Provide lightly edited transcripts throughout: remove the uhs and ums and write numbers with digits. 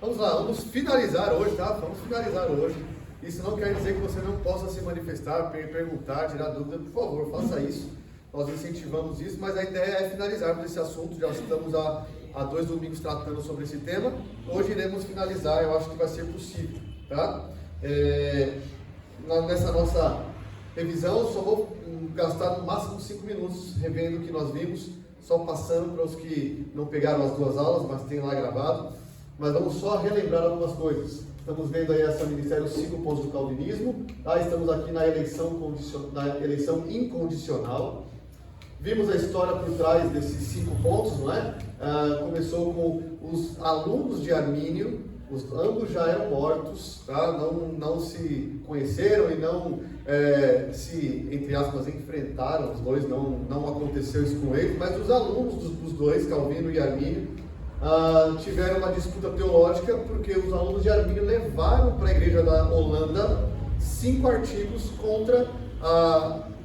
Vamos lá, vamos finalizar hoje, tá? Vamos finalizar hoje. Isso não quer dizer que você não possa se manifestar, perguntar, tirar dúvida, por favor, faça isso. Nós incentivamos isso, mas a ideia é finalizarmos esse assunto. Já estamos há 2 domingos tratando sobre esse tema. Hoje iremos finalizar, eu acho que vai ser possível, tá? Nessa nossa revisão, só vou gastar no máximo 5 minutos revendo o que nós vimos, só passando para os que não pegaram as 2 aulas, mas tem lá gravado. Mas vamos só relembrar algumas coisas. Estamos vendo aí essa minissérie, os 5 pontos do calvinismo. Tá? Estamos aqui na eleição incondicional. Vimos a história por trás desses 5 pontos, não é? Começou com os alunos de Armínio. Ambos já eram mortos, tá? Não se conheceram e não se, entre aspas, enfrentaram. Os dois, não aconteceu isso com eles. Mas os alunos dos dois, Calvino e Armínio, tiveram uma disputa teológica, porque os alunos de Armínio levaram para a igreja da Holanda 5 artigos contra,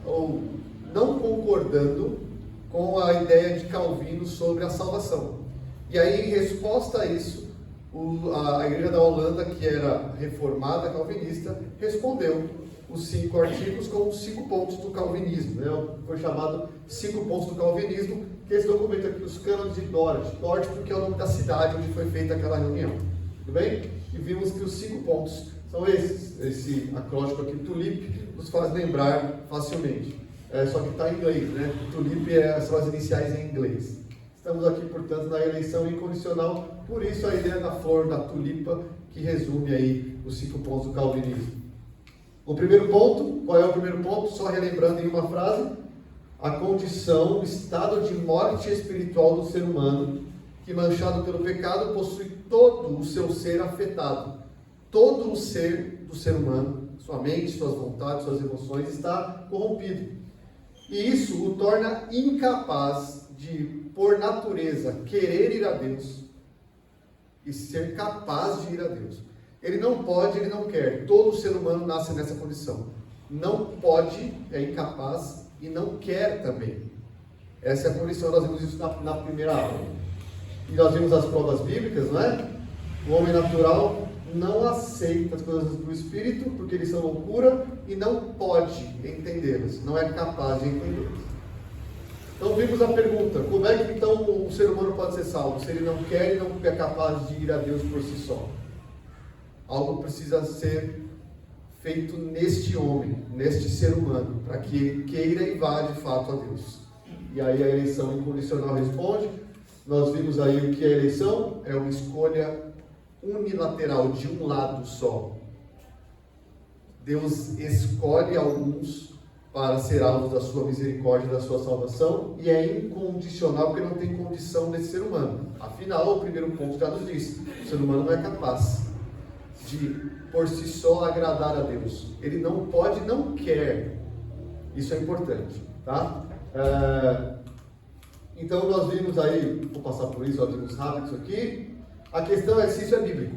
ou não concordando com a ideia de Calvino sobre a salvação. E aí, em resposta a isso, a igreja da Holanda, que era reformada calvinista, respondeu os 5 artigos com os 5 pontos do calvinismo, né? Foi chamado 5 pontos do calvinismo, que esse documento aqui, os cânones de Dort, porque é o nome da cidade onde foi feita aquela reunião, tudo bem? E vimos que os 5 pontos são esses. Esse acróstico aqui, TULIP, nos faz lembrar facilmente, só que está em inglês, né? TULIP são as iniciais em inglês. Estamos aqui, portanto, na eleição incondicional, por isso a ideia da flor, da tulipa, que resume aí os 5 pontos do calvinismo. O primeiro ponto, qual é o primeiro ponto? Só relembrando em uma frase: a condição, o estado de morte espiritual do ser humano, que manchado pelo pecado possui todo o seu ser afetado. Todo o ser do ser humano, sua mente, suas vontades, suas emoções, está corrompido. E isso o torna incapaz de, por natureza, querer ir a Deus e ser capaz de ir a Deus. Ele não pode, ele não quer. Todo ser humano nasce nessa condição. Não pode, é incapaz, e não quer também. Essa é a condição, nós vimos isso na primeira aula. E nós vimos as provas bíblicas, não é? O homem natural não aceita as coisas do Espírito, porque eles são loucura, e não pode entendê-las, não é capaz de entendê-las. Então vimos a pergunta: como é que então o ser humano pode ser salvo, se ele não quer e não é capaz de ir a Deus por si só? Algo precisa ser feito neste homem, neste ser humano, para que ele queira e vá de fato a Deus. E aí a eleição incondicional responde. Nós vimos aí o que é a eleição: é uma escolha unilateral, de um lado só. Deus escolhe alguns para ser alvos da sua misericórdia, da sua salvação, e é incondicional, porque não tem condição nesse ser humano. Afinal, o primeiro ponto já nos diz: o ser humano não é capaz de, por si só, agradar a Deus. Ele não pode, não quer. Isso é importante, tá? Então nós vimos aí, vou passar por isso, vimos rápido isso aqui. A questão é se isso é bíblico,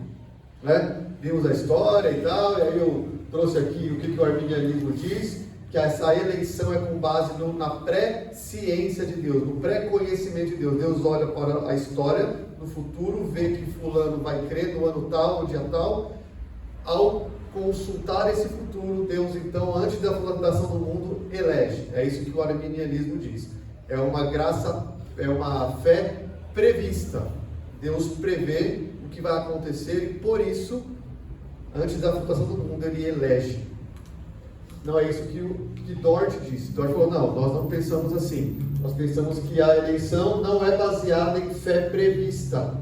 né? Vimos a história e tal, e aí eu trouxe aqui o que o arminianismo diz, que essa eleição é com base na pré-ciência de Deus, no pré-conhecimento de Deus. Deus olha para a história no futuro, vê que fulano vai crer no ano tal, no dia tal. Ao consultar esse futuro, Deus, então, antes da fundação do mundo, elege. É isso que o arminianismo diz. É uma graça, é uma fé prevista. Deus prevê o que vai acontecer e, por isso, antes da fundação do mundo, ele elege. Não é isso que Dort disse. Dort falou: não, nós não pensamos assim. Nós pensamos que a eleição não é baseada em fé prevista,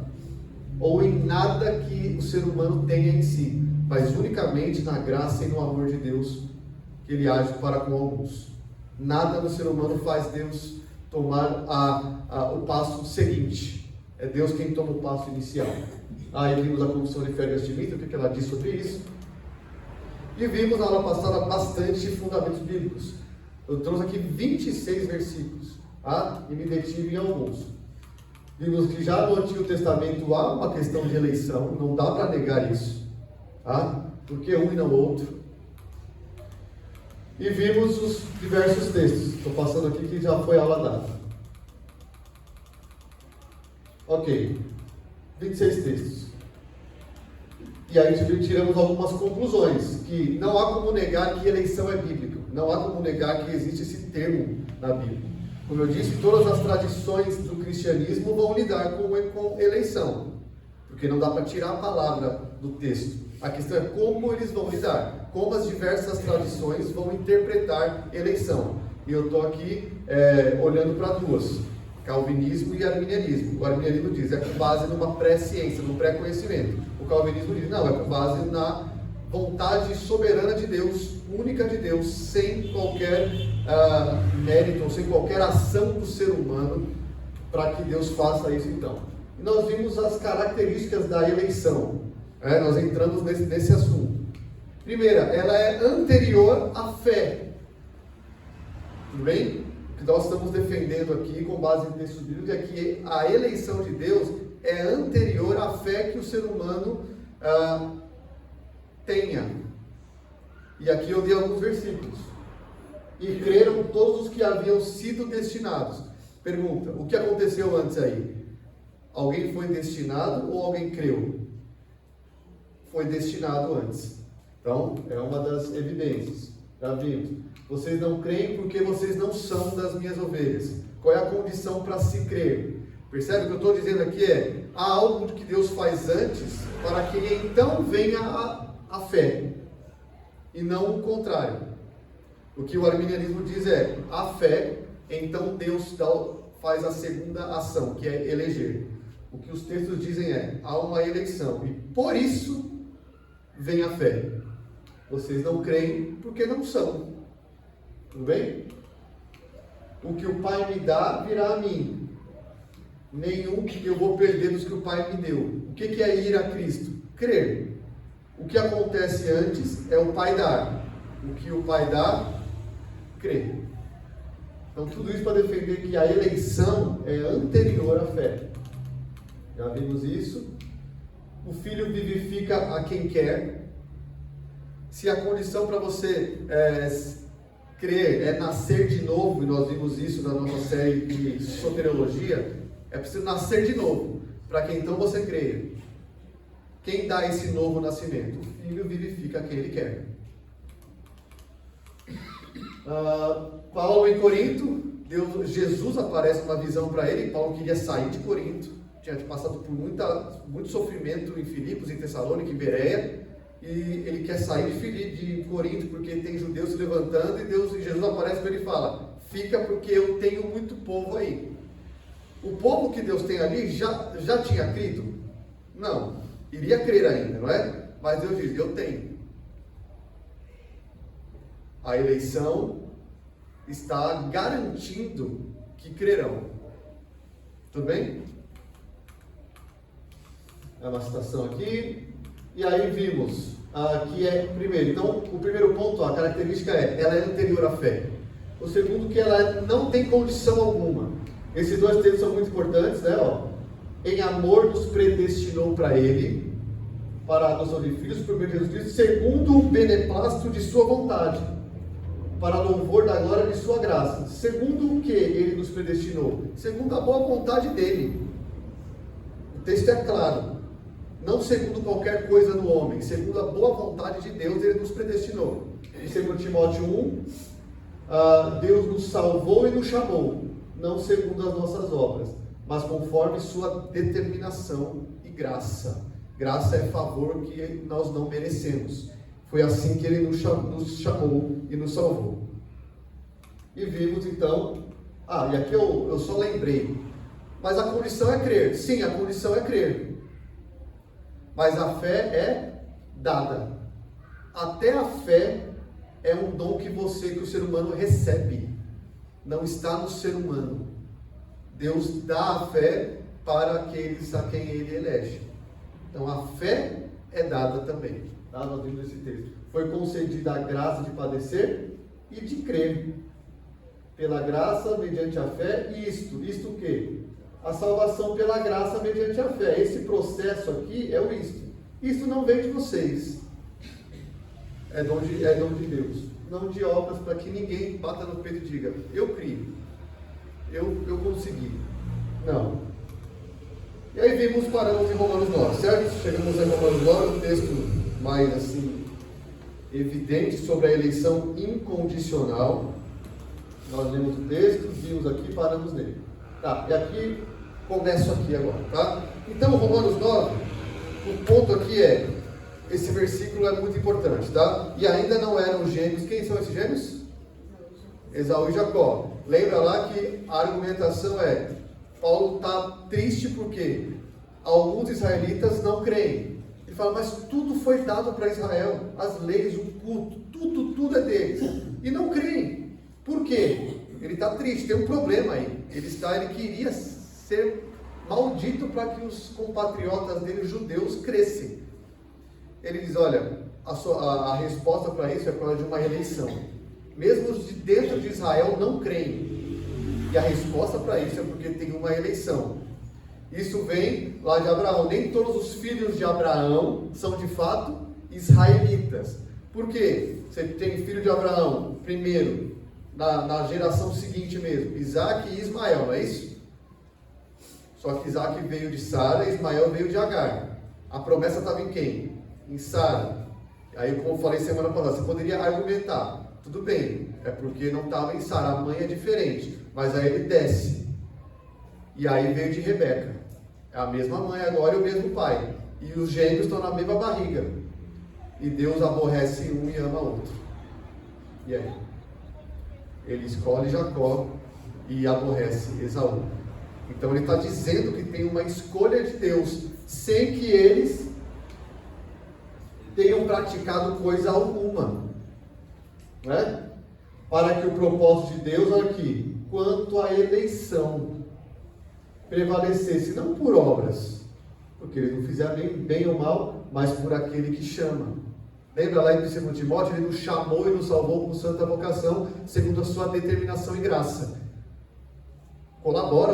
ou em nada que o ser humano tenha em si, mas unicamente na graça e no amor de Deus que ele age para com alguns. Nada no ser humano faz Deus tomar o passo seguinte. É Deus quem toma o passo inicial. Aí vimos a Comissão de Fé de Mitra, o que ela diz sobre isso. E vimos na aula passada bastante fundamentos bíblicos. Eu trouxe aqui 26 versículos, tá? E me detive em alguns. Vimos que já no Antigo Testamento há uma questão de eleição, não dá para negar isso, tá? Porque um e não outro. E vimos os diversos textos. Estou passando aqui que já foi aula dada. Ok, 26 textos. E aí tiramos algumas conclusões, que não há como negar que eleição é bíblica, não há como negar que existe esse termo na Bíblia. Como eu disse, todas as tradições do cristianismo vão lidar com eleição, porque não dá para tirar a palavra do texto. A questão é como eles vão lidar, como as diversas tradições vão interpretar eleição. E eu estou aqui olhando para duas, calvinismo e arminianismo. O arminianismo diz, é com base numa pré-ciência, num pré-conhecimento. O calvinismo diz, não, é com base na vontade soberana de Deus, única de Deus, sem qualquer mérito, ou sem qualquer ação do ser humano, para que Deus faça isso então. E nós vimos as características da eleição, nós entramos nesse assunto. Primeira, ela é anterior à fé. Tudo bem? O que nós estamos defendendo aqui, com base em textos bíblicos, é que a eleição de Deus é anterior à fé que o ser humano tenha. E aqui eu dei alguns versículos. E creram todos os que haviam sido destinados. Pergunta, o que aconteceu antes aí? Alguém foi destinado ou alguém creu? Foi destinado antes. Então, é uma das evidências. Já vimos. Vocês não creem porque vocês não são das minhas ovelhas. Qual é a condição para se crer? Percebe o que eu estou dizendo aqui? Há algo que Deus faz antes para que então venha a fé. E não o contrário. O que o arminianismo diz é, a fé, então Deus faz a segunda ação, que é eleger. O que os textos dizem é, há uma eleição, e por isso vem a fé. Vocês não creem porque não são. Tudo bem? O que o Pai me dá, virá a mim. Nenhum que eu vou perder dos que o Pai me deu. O que é ir a Cristo? Crer. O que acontece antes é o Pai dar. O que o Pai dá, crer. Então tudo isso para defender que a eleição é anterior à fé. Já vimos isso. O Filho vivifica a quem quer. Se a condição para você crer é nascer de novo, e nós vimos isso na nossa série de soteriologia, é preciso nascer de novo, para que então você creia. Quem dá esse novo nascimento? O Filho vivifica quem Ele quer. Paulo em Corinto, Jesus aparece uma visão para ele. Paulo queria sair de Corinto, tinha passado por muito sofrimento em Filipos, em Tessalônica, em Bereia, e ele quer sair de Corinto porque tem judeus se levantando, e Jesus aparece para ele e fala, fica porque eu tenho muito povo aí. O povo que Deus tem ali já tinha crido? Não, iria crer ainda, não é? Mas Deus diz, eu tenho. A eleição está garantindo que crerão. Tudo bem? É uma citação aqui. E aí vimos que primeiro, então, o primeiro ponto, a característica ela é anterior à fé. O segundo, que ela não tem condição alguma. Esses dois textos são muito importantes, né? Em amor nos predestinou para Ele, para a adoção de filhos, por meio de Jesus Cristo, segundo o beneplácito de sua vontade, para louvor da glória de sua graça. Segundo o que Ele nos predestinou? Segundo a boa vontade dEle. O texto é claro. Não segundo qualquer coisa do homem, segundo a boa vontade de Deus, Ele nos predestinou. Em 2 Timóteo 1, Deus nos salvou e nos chamou, não segundo as nossas obras, mas conforme sua determinação e graça. Graça é favor que nós não merecemos. Foi assim que Ele nos chamou e nos salvou. E vimos então, e aqui eu só lembrei, mas a condição é crer. Sim, a condição é crer. Mas a fé é dada. Até a fé é um dom que o ser humano recebe. Não está no ser humano. Deus dá a fé para aqueles a quem Ele elege. Então a fé é dada também. Tá? Nós vimos esse texto. Foi concedida a graça de padecer e de crer. Pela graça, mediante a fé, isto o quê? A salvação pela graça mediante a fé. Esse processo aqui é o isto. Isto não vem de vocês. É dom de Deus. Não de obras, para que ninguém bata no peito e diga, eu crio. Eu consegui. Não. E aí vimos, paramos em Romanos 9, certo? Chegamos em Romanos 9, um texto mais assim, evidente sobre a eleição incondicional. Nós lemos o texto, vimos aqui, paramos nele. Tá, e aqui, começo aqui agora, tá? Então, Romanos 9, o ponto aqui é, esse versículo é muito importante, tá? E ainda não eram gêmeos. Quem são esses gêmeos? Esaú e Jacó. Lembra lá que a argumentação é, Paulo está triste porque alguns israelitas não creem. Ele fala, mas tudo foi dado para Israel, as leis, o culto, tudo é deles. E não creem. Por quê? Ele está triste, tem um problema aí. Ele queria ser maldito para que os compatriotas dele, os judeus, crescem. Ele diz, olha, a resposta para isso é por causa de uma eleição. Mesmo os de dentro de Israel não creem. E a resposta para isso é porque tem uma eleição. Isso vem lá de Abraão. Nem todos os filhos de Abraão são de fato israelitas. Por quê? Você tem filho de Abraão, primeiro, na geração seguinte mesmo, Isaac e Ismael, não é isso? Só que Isaac veio de Sara e Ismael veio de Agar. A promessa estava em quem? Em Sara. Aí, como eu falei semana passada, você poderia argumentar. Tudo bem, é porque não estava em Sara, a mãe é diferente. Mas aí ele desce. E aí veio de Rebeca. É a mesma mãe agora e o mesmo pai. E os gêmeos estão na mesma barriga. E Deus aborrece um e ama outro. E aí? Ele escolhe Jacó e aborrece Esaú. Então ele está dizendo que tem uma escolha de Deus, sem que eles tenham praticado coisa alguma. Não é? Para que o propósito de Deus, olha aqui, quanto à eleição, prevalecesse, não por obras, porque eles não fizeram nem bem ou mal, mas por aquele que chama. Lembra lá em 2 Timóteo, ele nos chamou e nos salvou com santa vocação, segundo a sua determinação e graça. Colabora,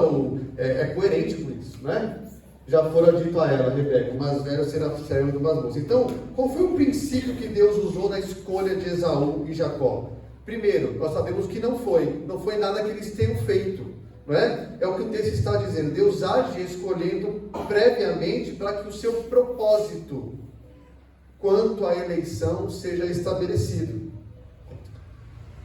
é coerente com isso, né? Já fora dito a ela, Rebeca, o mais velho será servo do mais moço. Então, qual foi o princípio que Deus usou na escolha de Esaú e Jacó? Primeiro, nós sabemos que não foi nada que eles tenham feito, não é? É o que o texto está dizendo, Deus age escolhendo previamente para que o seu propósito quanto à eleição seja estabelecido.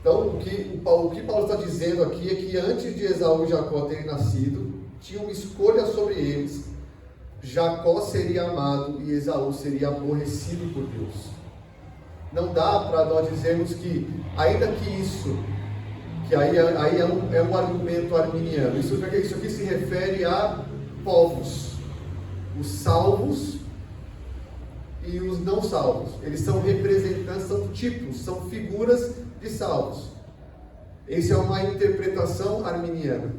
Então, o que Paulo está dizendo aqui é que antes de Esaú e Jacó terem nascido, tinha uma escolha sobre eles. Jacó seria amado e Esaú seria aborrecido por Deus. Não dá para nós dizermos que, ainda que isso, que aí é um argumento arminiano, isso aqui se refere a povos, os salvos e os não salvos. Eles são representantes, são tipos, são figuras de salvos. Essa é uma interpretação arminiana.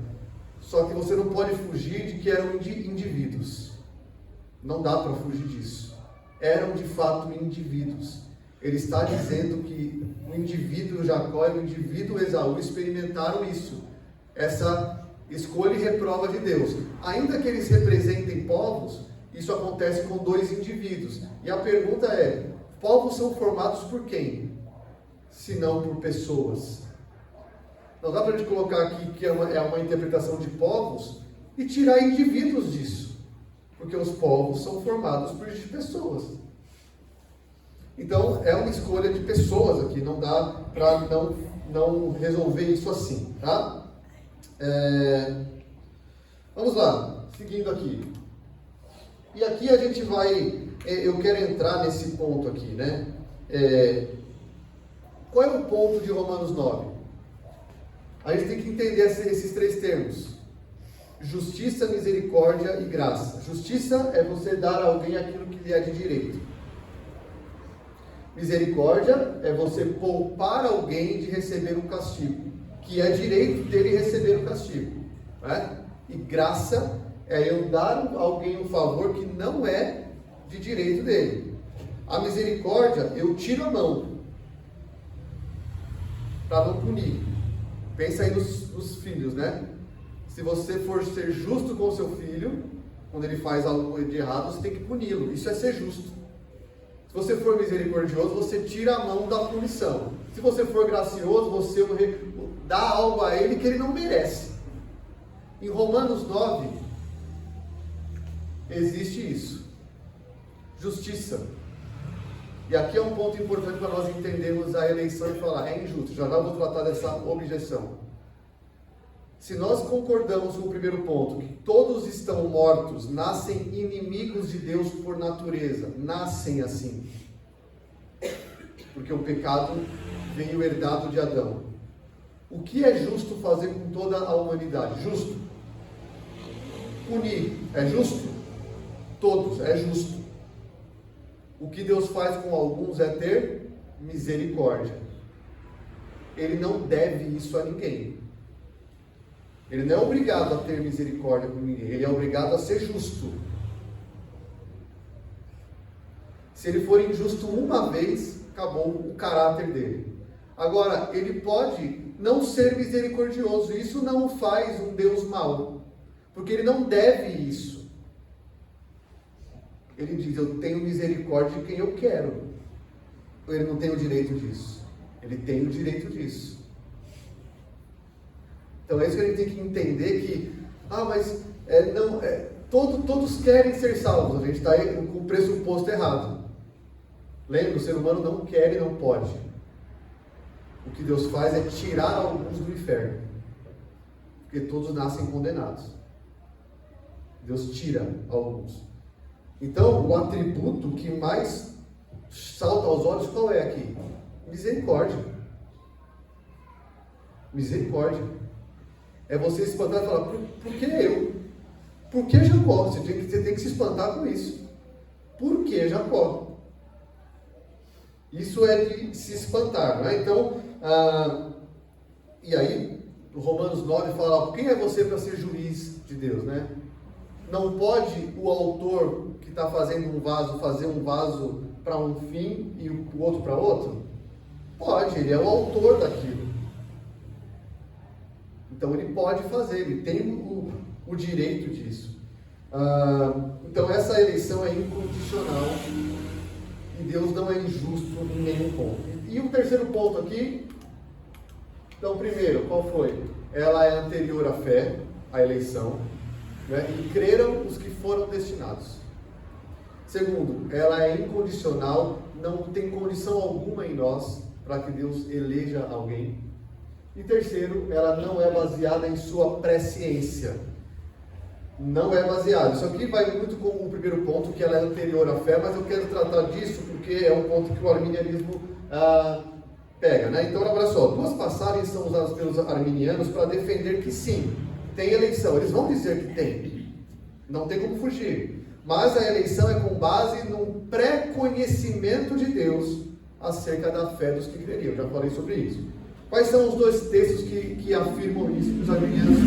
Só que você não pode fugir de que eram indivíduos. Não dá para fugir disso. Eram de fato indivíduos. Ele está dizendo que o indivíduo Jacó e o indivíduo Esaú experimentaram isso. Essa escolha e reprova de Deus. Ainda que eles representem povos, isso acontece com dois indivíduos. E a pergunta é, povos são formados por quem? Se não por pessoas. Não dá para a gente colocar aqui que é uma interpretação de povos e tirar indivíduos disso. Porque os povos são formados por pessoas. Então, é uma escolha de pessoas aqui. Não dá para não resolver isso assim, tá? Vamos lá, seguindo aqui. E aqui a gente vai... eu quero entrar nesse ponto aqui, né? Qual é o ponto de Romanos 9? A gente tem que entender esses três termos. Justiça, misericórdia e graça. Justiça é você dar a alguém aquilo que lhe é de direito. Misericórdia é você poupar alguém de receber um castigo, que é direito dele receber o castigo, né? E graça é eu dar a alguém um favor que não é de direito dele. A misericórdia, eu tiro a mão para não punir. Pensa aí nos filhos, né? Se você for ser justo com o seu filho, quando ele faz algo de errado, você tem que puni-lo. Isso é ser justo. Se você for misericordioso, você tira a mão da punição. Se você for gracioso, você dá algo a ele que ele não merece. Em Romanos 9, existe isso. Justiça. E aqui é um ponto importante para nós entendermos a eleição e falar, é injusto. Já vou tratar dessa objeção. Se nós concordamos com o primeiro ponto, que todos estão mortos, nascem inimigos de Deus por natureza, nascem assim. Porque o pecado veio herdado de Adão. O que é justo fazer com toda a humanidade? Justo. Punir é justo? Todos, é justo. O que Deus faz com alguns é ter misericórdia. Ele não deve isso a ninguém. Ele não é obrigado a ter misericórdia com ninguém. Ele é obrigado a ser justo. Se ele for injusto uma vez, acabou o caráter dele. Agora, ele pode não ser misericordioso. Isso não o faz um Deus mau. Porque ele não deve isso. Ele diz, eu tenho misericórdia de quem eu quero. Ele não tem o direito disso. Ele tem o direito disso. Então é isso que a gente tem que entender que, todos querem ser salvos. A gente está com o pressuposto errado. Lembra, o ser humano não quer e não pode. O que Deus faz é tirar alguns do inferno. Porque todos nascem condenados. Deus tira alguns. Então, o atributo que mais salta aos olhos, qual é aqui? Misericórdia. Misericórdia. É você se espantar e falar, por que eu? Por que Jacó? Você tem que se espantar com isso. Por que Jacó? Isso é de se espantar, não é? Então, e aí, Romanos 9 fala, quem é você para ser juiz de Deus, né? Não pode o autor que está fazendo um vaso, fazer um vaso para um fim e o outro para outro? Pode, ele é o autor daquilo. Então ele pode fazer, ele tem o direito disso. Então essa eleição é incondicional e Deus não é injusto em nenhum ponto. E o terceiro ponto aqui, então primeiro, qual foi? Ela é anterior à fé, à eleição. E creram os que foram destinados. Segundo, ela é incondicional, não tem condição alguma em nós para que Deus eleja alguém. E terceiro, ela não é baseada em sua presciência. Não é baseada. Isso aqui vai muito com o primeiro ponto, que ela é anterior à fé, mas eu quero tratar disso porque é um ponto que o arminianismo pega, né? Então, olha só, duas passagens são usadas pelos arminianos para defender que sim, tem eleição. Eles vão dizer que tem. Não tem como fugir. Mas a eleição é com base num pré-conhecimento de Deus acerca da fé dos que creriam. Já falei sobre isso. Quais são os dois textos que afirmam isso, que os arminianos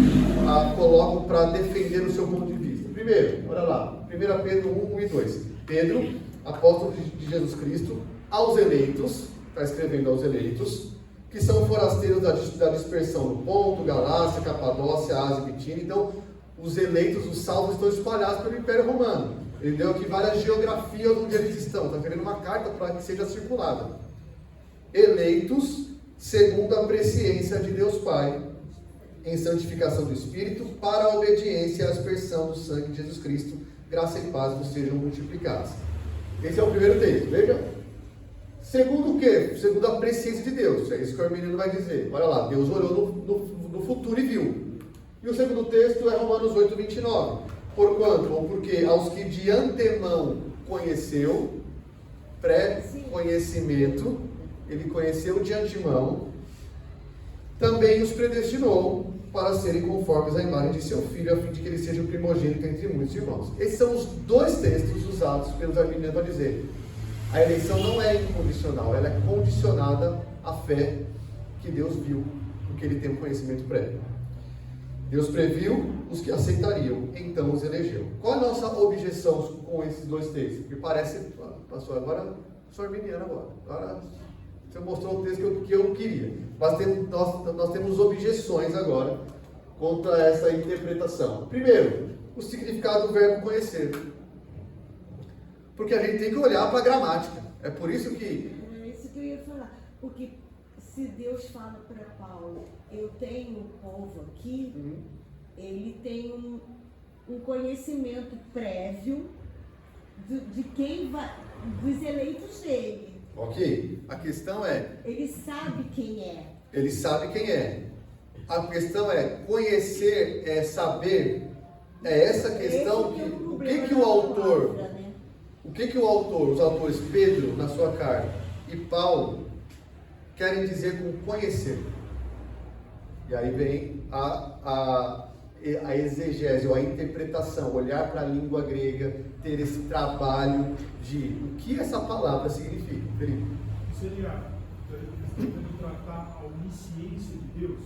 colocam para defender o seu ponto de vista? Primeiro, olha lá, 1 Pedro 1 e 2. Pedro, apóstolo de Jesus Cristo, aos eleitos, está escrevendo aos eleitos, que são forasteiros da dispersão no Ponto, Galácia, Capadócia, Ásia e Bitínia. Então, os eleitos, os salvos, estão espalhados pelo Império Romano. Ele deu aqui várias geografias onde eles estão. Está querendo uma carta para que seja circulada. Eleitos, segundo a presciência de Deus Pai, em santificação do Espírito, para a obediência e a aspersão do sangue de Jesus Cristo, graça e paz vos sejam multiplicadas. Esse é o primeiro texto, veja. Segundo o quê? Segundo a presciência de Deus. É isso que o arminiano vai dizer. Olha lá, Deus olhou no futuro e viu. E o segundo texto é Romanos 8, 29. Porquanto, ou porque aos que de antemão conheceu, pré-conhecimento, ele conheceu de antemão, também os predestinou para serem conformes à imagem de seu filho, a fim de que ele seja o primogênito entre muitos irmãos. Esses são os dois textos usados pelos arminianos para dizer: a eleição não é incondicional, ela é condicionada à fé que Deus viu, porque ele tem um conhecimento prévio. Deus previu os que aceitariam, então os elegeu. Qual é a nossa objeção com esses dois textos? Me parece, pastor, agora sou arminiano agora você mostrou o texto que eu queria. Mas nós temos objeções agora contra essa interpretação. Primeiro, o significado do verbo conhecer. Porque a gente tem que olhar para a gramática. É por isso que... É isso que eu ia falar. Porque se Deus fala para Paulo, eu tenho um povo aqui, ele tem um conhecimento prévio de quem vai, dos eleitos dele. Ok? A questão é, Ele sabe quem é. ele sabe quem é. A questão é, conhecer é saber. É essa questão que, o que o autor, os autores Pedro, na sua carta, e Paulo, querem dizer com conhecer. E aí vem a exegese, ou a interpretação, olhar para a língua grega, ter esse trabalho de o que essa palavra significa. Felipe? Seria tentando tratar a onisciência de Deus,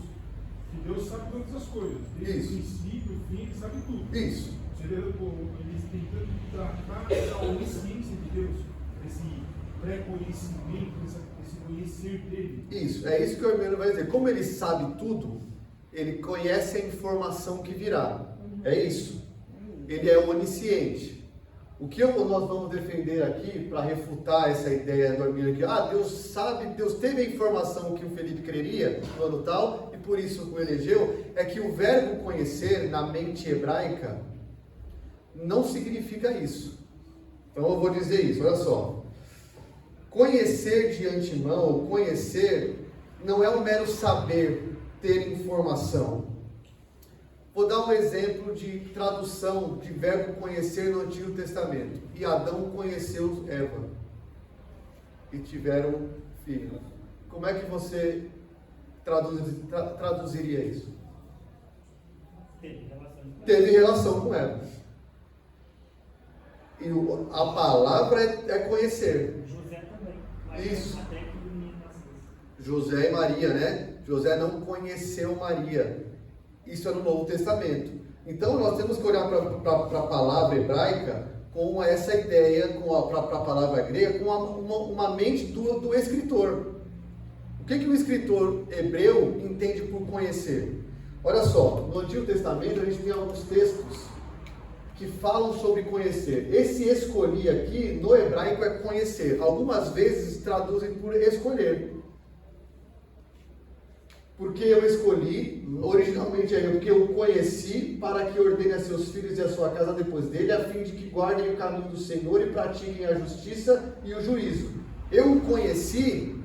que Deus sabe todas as coisas, desde o princípio, o fim, ele sabe tudo. Isso. Seria eles tentando tratar essa onisciência de Deus, esse pré-conhecimento, esse conhecer dele. Isso, é isso que o Hermênio vai dizer. Como ele sabe tudo, ele conhece a informação que virá. É isso. Ele é onisciente. O que nós vamos defender aqui para refutar essa ideia do Hermênio aqui? Deus sabe, Deus teve a informação que o Felipe creria no ano tal, e por isso o elegeu, é que o verbo conhecer na mente hebraica não significa isso. Então eu vou dizer isso, olha só. Conhecer de antemão, conhecer, não é um mero saber, ter informação. Vou dar um exemplo de tradução de verbo conhecer no Antigo Testamento. E Adão conheceu Eva. E tiveram filhos. Como é que você traduziria isso? Teve relação com Eva. E a palavra é conhecer. José também. Isso. Até que o menino nasceu. José e Maria, né? José não conheceu Maria. Isso é no Novo Testamento. Então nós temos que olhar para a palavra hebraica com essa ideia, para a palavra grega, com uma mente do escritor. O que o escritor hebreu entende por conhecer? Olha só, no Antigo Testamento a gente tem alguns textos que falam sobre conhecer. Esse escolhi aqui, no hebraico, é conhecer. Algumas vezes traduzem por escolher. Porque eu escolhi, originalmente é porque eu conheci, para que ordene a seus filhos e a sua casa depois dele, a fim de que guardem o caminho do Senhor e pratiquem a justiça e o juízo. Eu o conheci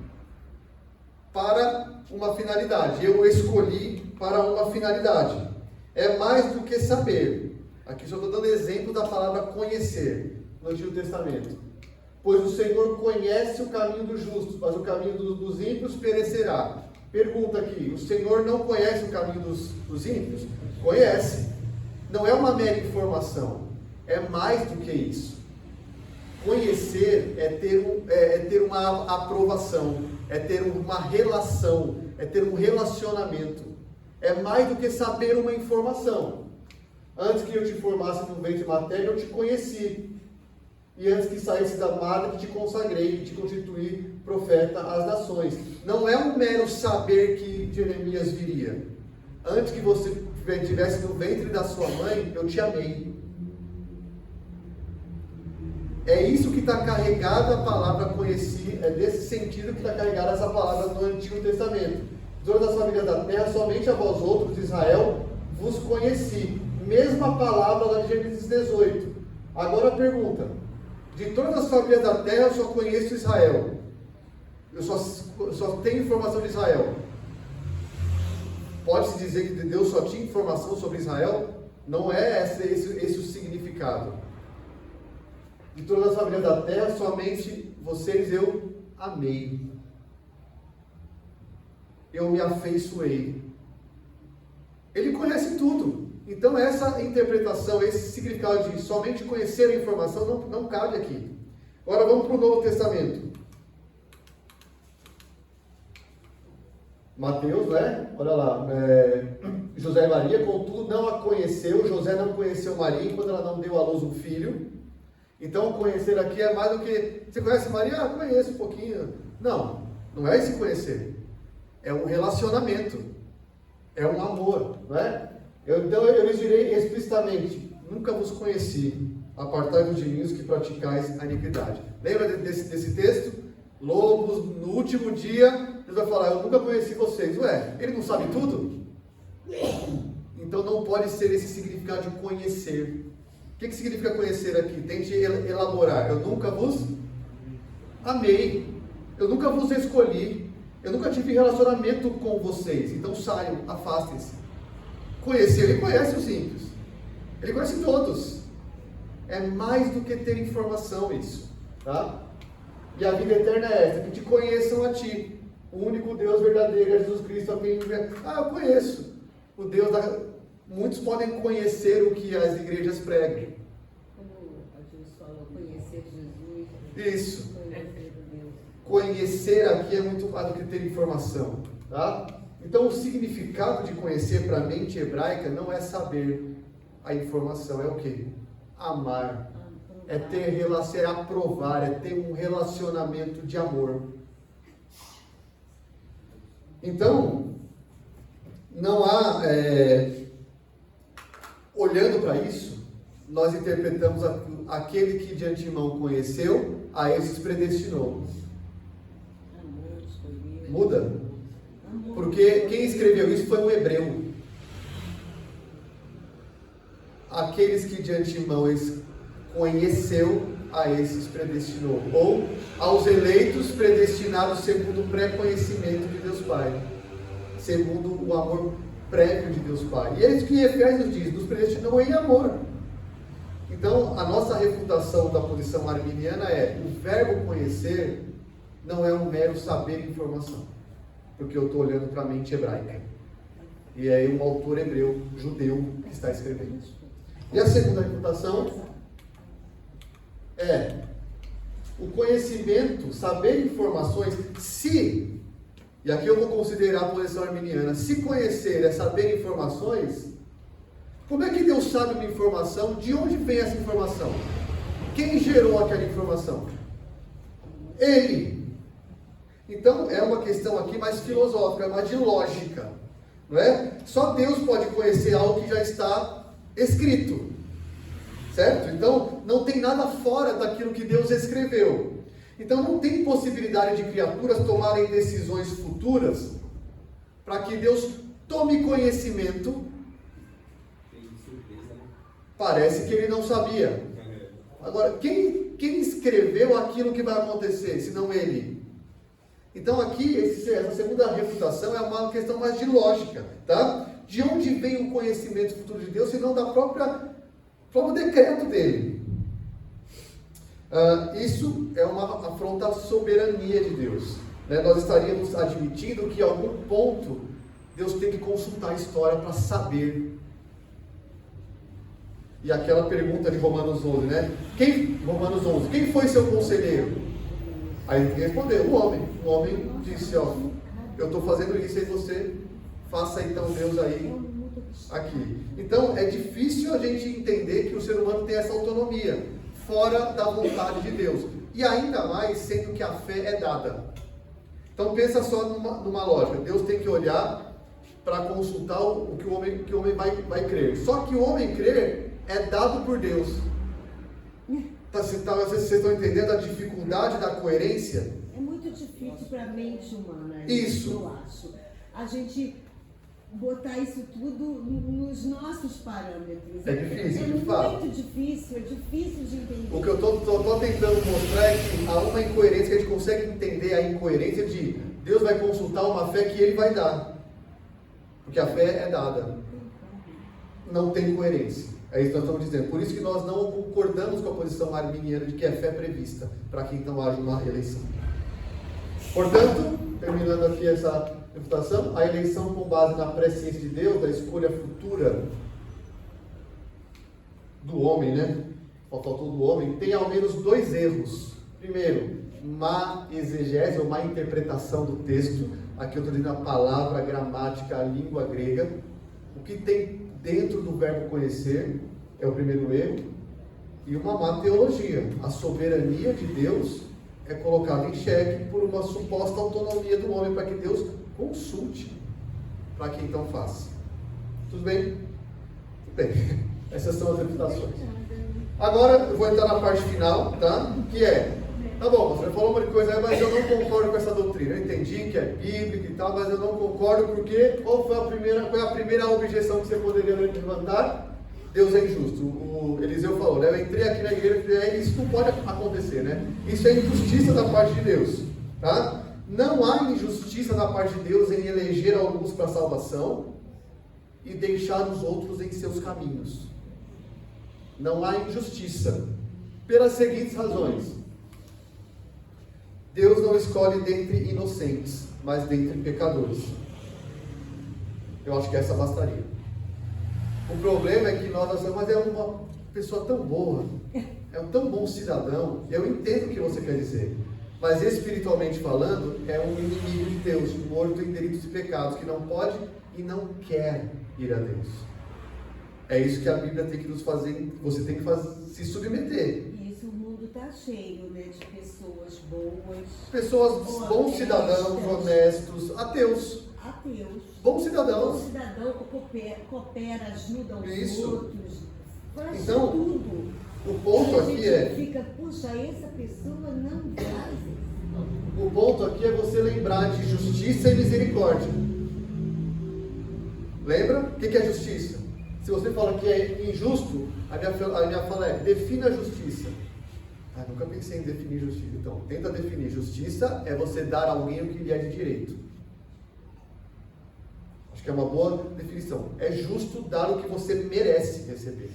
para uma finalidade, eu o escolhi para uma finalidade. É mais do que saber. Aqui só estou dando exemplo da palavra conhecer no Antigo Testamento. Pois o Senhor conhece o caminho dos justos, mas o caminho dos ímpios perecerá. Pergunta aqui, o Senhor não conhece o caminho dos ímpios? Conhece. Não é uma mera informação, é mais do que isso. Conhecer é ter uma aprovação, é ter uma relação, é ter um relacionamento. É mais do que saber uma informação. Antes que eu te formasse no ventre materno, eu te conheci. E antes que saísse da madre, te consagrei, que te constituí profeta às nações. Não é um mero saber que Jeremias viria. Antes que você estivesse no ventre da sua mãe, eu te amei. É isso que está carregada a palavra conheci, é desse sentido que está carregada essa palavra no Antigo Testamento. Todas as famílias da terra, somente a vós outros, Israel, vos conheci. Mesma palavra lá de Gênesis 18. Agora a pergunta: de todas as famílias da terra, eu só conheço Israel. Eu só tenho informação de Israel. Pode-se dizer que Deus só tinha informação sobre Israel? Não é esse o significado. De todas as famílias da terra, somente vocês eu amei. Eu me afeiçoei. Ele conhece tudo. Então essa interpretação, esse significado de somente conhecer a informação não cabe aqui. Agora vamos para o Novo Testamento. Mateus, né? Olha lá. José e Maria, contudo, não a conheceu. José não conheceu Maria enquanto ela não deu à luz um filho. Então conhecer aqui é mais do que... Você conhece Maria? Conheço um pouquinho. Não é esse conhecer. É um relacionamento. É um amor, não é? Então eu lhes direi explicitamente: nunca vos conheci, apartai-vos de mim os que praticais a iniquidade. Lembra desse texto? Lobos, no último dia, Deus vai falar: eu nunca conheci vocês. Ué, ele não sabe tudo? Então não pode ser esse significado de conhecer. O que significa conhecer aqui? Tente elaborar. Eu nunca vos amei. Eu nunca vos escolhi. Eu nunca tive relacionamento com vocês. Então saiam, afastem-se. Conhecer, ele conhece os ímpios. Ele conhece todos. É mais do que ter informação isso. Tá? E a vida eterna é essa, que te conheçam a ti. O único Deus verdadeiro é Jesus Cristo. Eu conheço. O Deus da... Muitos podem conhecer o que as igrejas pregam. Como a gente falou, conhecer Jesus. Isso. Conhecer Deus. Conhecer aqui é muito mais do que ter informação. Tá? Então o significado de conhecer para a mente hebraica não é saber a informação, é o quê? Amar. É ter relação, é aprovar, é ter um relacionamento de amor. Então, não há, olhando para isso, nós interpretamos aquele que de antemão conheceu, a esses predestinou. Muda? Porque quem escreveu isso foi um hebreu. Aqueles que de antemão conheceu, a esses predestinou. Ou aos eleitos predestinados segundo o pré-conhecimento de Deus Pai. Segundo o amor prévio de Deus Pai. E é isso que Efésios diz, nos predestinou em amor. Então, a nossa refutação da posição arminiana é: o verbo conhecer não é um mero saber e informação. Porque eu estou olhando para a mente hebraica. E é um autor hebreu, judeu, que está escrevendo. E a segunda refutação é o conhecimento, saber informações, se, e aqui eu vou considerar a posição arminiana, se conhecer é saber informações, como é que Deus sabe uma informação? De onde vem essa informação? Quem gerou aquela informação? Ele. Então é uma questão aqui mais filosófica, mais de lógica, não é? Só Deus pode conhecer algo que já está escrito. Certo? Então, não tem nada fora daquilo que Deus escreveu. Então, não tem possibilidade de criaturas tomarem decisões futuras para que Deus tome conhecimento. Parece que ele não sabia. Agora, quem escreveu aquilo que vai acontecer, se não ele? Então, aqui, essa segunda refutação é uma questão mais de lógica. Tá? De onde vem o conhecimento futuro de Deus, se não da próprio decreto dele. Isso é uma afronta à soberania de Deus. Né? Nós estaríamos admitindo que em algum ponto Deus tem que consultar a história para saber. E aquela pergunta de Romanos 11, né? Romanos 11, quem foi seu conselheiro? Aí ele respondeu, o homem. O homem disse, eu estou fazendo isso e você faça então Deus aí aqui. Então é difícil a gente entender que o ser humano tem essa autonomia fora da vontade de Deus, e ainda mais sendo que a fé é dada. Então pensa só numa lógica. Deus tem que olhar para consultar o que o homem vai crer. Só que o homem crer é dado por Deus. Vocês estão entendendo a dificuldade da coerência? É muito difícil para a mente humana. Isso. Eu acho. A gente botar isso tudo nos nossos parâmetros. É difícil, de fato. É difícil de entender. O que eu estou tentando mostrar é que há uma incoerência, que a gente consegue entender a incoerência de Deus vai consultar uma fé que Ele vai dar. Porque a fé é dada. Não tem coerência. É isso que nós estamos dizendo. Por isso que nós não concordamos com a posição arminiana de que é fé prevista, para que então haja uma eleição. Portanto, terminando aqui essa refutação, a eleição com base na presciência de Deus, da escolha futura do homem, né? Faltou do homem, tem ao menos dois erros. Primeiro, má exegese ou má interpretação do texto. Aqui eu estou dizendo a palavra, a gramática, a língua grega. O que tem dentro do verbo conhecer é o primeiro erro. E uma má teologia. A soberania de Deus é colocada em xeque por uma suposta autonomia do homem, para que Deus consulte, para que então faça. Tudo bem? Tudo bem. Essas são as refutações. Agora eu vou entrar na parte final, tá? Que é Tá bom, você falou uma coisa aí, mas eu não concordo com essa doutrina. Eu entendi que é bíblica e tal, mas eu não concordo porque qual é a primeira objeção que você poderia levantar? Deus é injusto. O Eliseu falou, né? Eu entrei aqui na igreja e falei, isso não pode acontecer, né? Isso é injustiça da parte de Deus, tá? Não há injustiça da parte de Deus em eleger alguns para a salvação e deixar os outros em seus caminhos. Não há injustiça. Pelas seguintes razões. Deus não escolhe dentre inocentes, mas dentre pecadores. Eu acho que essa bastaria. O problema é que nós achamos, mas é uma pessoa tão boa, é um tão bom cidadão. Eu entendo o que você quer dizer, mas espiritualmente falando, é um inimigo de Deus, morto em delitos e pecados, que não pode e não quer ir a Deus. É isso que a Bíblia tem que nos fazer, você tem que se submeter. Isso, o mundo está cheio, né, de pessoas boas. Pessoas, bons cidadãos, honestos, ateus. Bons cidadãos. Bom cidadão coopera, ajuda os outros. Faz então, tudo. O ponto aqui é... fica, puxa, essa pessoa não faz. O ponto aqui é você lembrar de justiça e misericórdia. Lembra? O que é justiça? Se você fala que é injusto, a minha fala é, defina a justiça. Nunca pensei em definir justiça. Então, tenta definir. Justiça é você dar a alguém o que lhe é de direito. Acho que é uma boa definição. É justo dar o que você merece receber.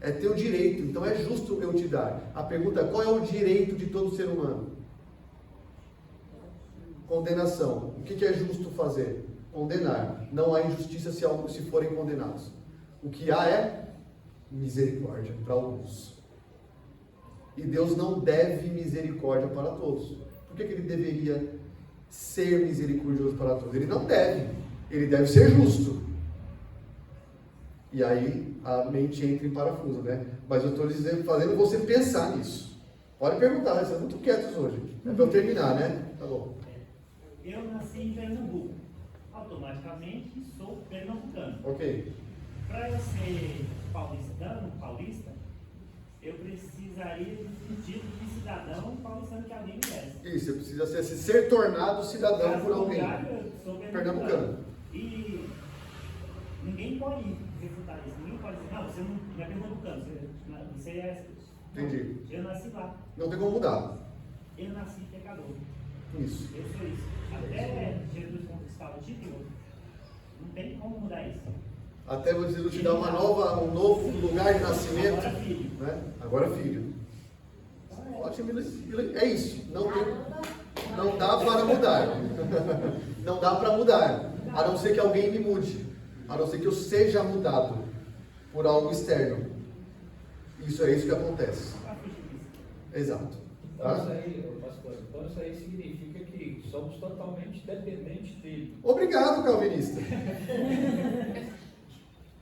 É teu direito, então é justo eu te dar. A pergunta é, qual é o direito de todo ser humano? Condenação. O que é justo fazer? Condenar. Não há injustiça se forem condenados. O que há é misericórdia para alguns. E Deus não deve misericórdia para todos. Por que ele deveria ser misericordioso para todos? Ele não deve. Ele deve ser justo. E aí a mente entra em parafuso, né? Mas eu estou dizendo, fazendo você pensar nisso. Pode perguntar, vocês estão muito quietos hoje. É para eu terminar, né? Tá bom. Eu nasci em Pernambuco. Automaticamente sou pernambucano. Ok. Para eu ser paulista, eu precisaria do título de cidadão paulistano que alguém me desse. Isso, você precisa ser tornado cidadão por alguém. Eu sou Pernambucano. E ninguém pode refutar isso. Ninguém pode dizer, não, você não é pernambucano, você é... Entendi. Eu nasci lá. Não tem como mudar. Eu nasci pecador. Isso. Eu sou isso. Até Jesus conquistar o título, não tem como mudar isso. Até Jesus te dar um novo lugar de nascimento. Agora filho. Né? Agora filho. Ótimo. É isso. Não dá para mudar. Não dá para mudar. A não ser que alguém me mude. A não ser que eu seja mudado por algo externo. Isso é isso que acontece. Exato. Então, isso aí significa que somos totalmente dependentes dele. Obrigado, calvinista.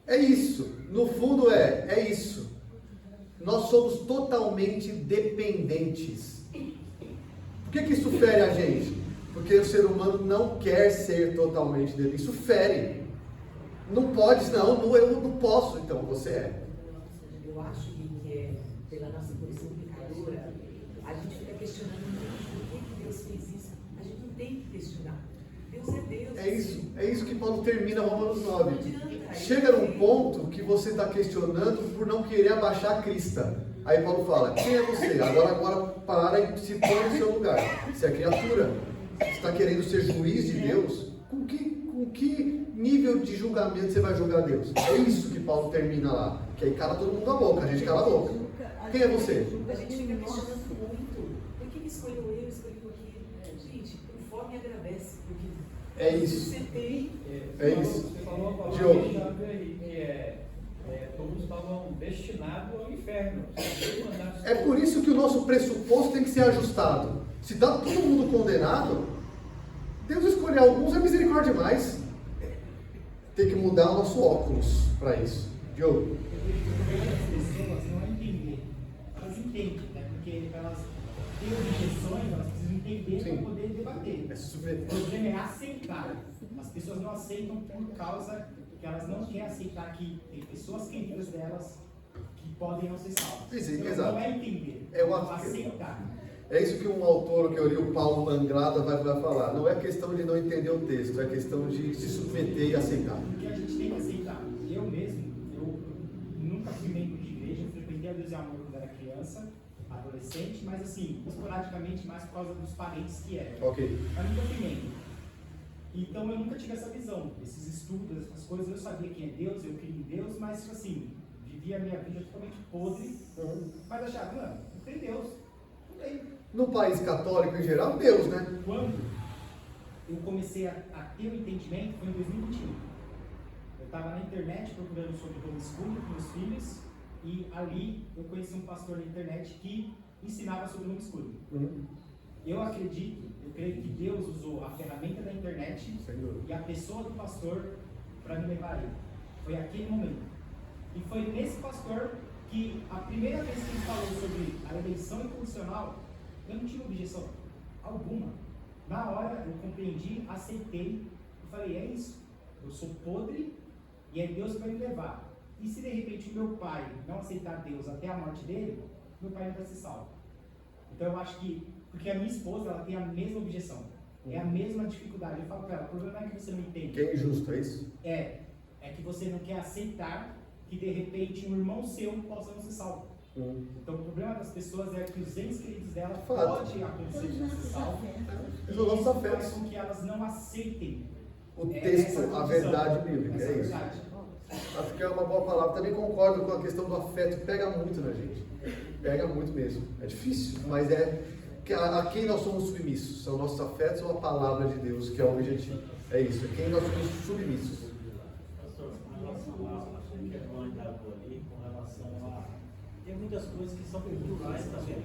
É isso. No fundo é isso. Nós somos totalmente dependentes. Por que isso fere a gente? Porque o ser humano não quer ser totalmente dependente. Isso fere. Não pode, eu não posso. Então, você é. Eu acho que pela nossa condição pecadora, a gente fica questionando por que Deus fez isso. A gente não tem que questionar. Deus é Deus. É isso que Paulo termina Romanos 9. Chega num ponto que você está questionando por não querer abaixar a crista. Aí Paulo fala, quem é você? Agora para e se põe no seu lugar. Você é criatura. Você está querendo ser juiz de Deus? Com que nível de julgamento você vai julgar Deus? É isso que Paulo termina lá. Que aí cala todo mundo a boca, a gente cala a boca. Quem é você? A gente fica questionando muito. Por que me escolheu eu, escolheu aquele? Gente, conforme agradece. Porque é isso. Você tem. É isso. Você falou a palavra Diogo. chave aí, que todos estavam destinados ao inferno. É por isso que o nosso pressuposto tem que ser ajustado. Se está todo mundo condenado, Deus escolher alguns é misericórdia demais. Tem que mudar o nosso óculos para isso. Diogo. As pessoas não entendem. Elas entendem, né? Porque elas têm objeções, elas precisam entender para poder debater. O problema é aceitar. As pessoas não aceitam por causa que elas não querem aceitar que tem pessoas queridas delas que podem não ser salvas. Sim, então, exato. não é entender, É o aceitar. É isso que um autor que eu li, o Paulo Mangrada, vai falar. Não é questão de não entender o texto, é questão de se submeter e aceitar. Porque a gente tem que aceitar. Eu mesmo, eu nunca fui membro de igreja, eu frequentei a Deus e Amor quando era criança, adolescente, mas assim, esporadicamente, mais por causa dos parentes que eram. Ok. Mas nunca fui membro. Então eu nunca tive essa visão, esses estudos, essas coisas, eu sabia quem é Deus, eu creio em Deus, mas tipo assim, vivia a minha vida totalmente podre, mas achava, mano, não tem Deus, não tem. No país católico em geral, Deus, né? Quando eu comecei a ter o entendimento, foi em 2021. Eu estava na internet procurando sobre homeschooling com meus filhos, e ali eu conheci um pastor na internet que ensinava sobre homeschooling. Eu acredito, eu creio que Deus usou a ferramenta da internet e a pessoa do pastor para me levar a ele. Foi aquele momento. E foi nesse pastor que a primeira vez que ele falou sobre a eleição incondicional, eu não tinha objeção alguma. Na hora eu compreendi, aceitei e falei, é isso. Eu sou podre e é Deus que vai me levar. E se de repente o meu pai não aceitar Deus até a morte dele, meu pai não vai ser salvo. Então eu acho que, porque a minha esposa, ela tem a mesma objeção, é a mesma dificuldade. Eu falo para ela, o problema não é que você não entende. Que é injusto, é isso? É que você não quer aceitar que de repente um irmão seu possa não ser salvo. Então o problema das pessoas é que os entes queridos dela pode acontecer de não ser salvo. E isso faz com que elas não aceitem o texto, a verdade bíblica, é isso. Acho que é uma boa palavra. Também concordo com a questão do afeto, pega muito na gente. Pega muito mesmo. É difícil, mas é a quem nós somos submissos? São nossos afetos ou a palavra de Deus, que é o objetivo? É isso, é quem nós somos submissos. Pastor, com relação a que é bom entrar ali, com relação a... Tem muitas coisas que são culturais também.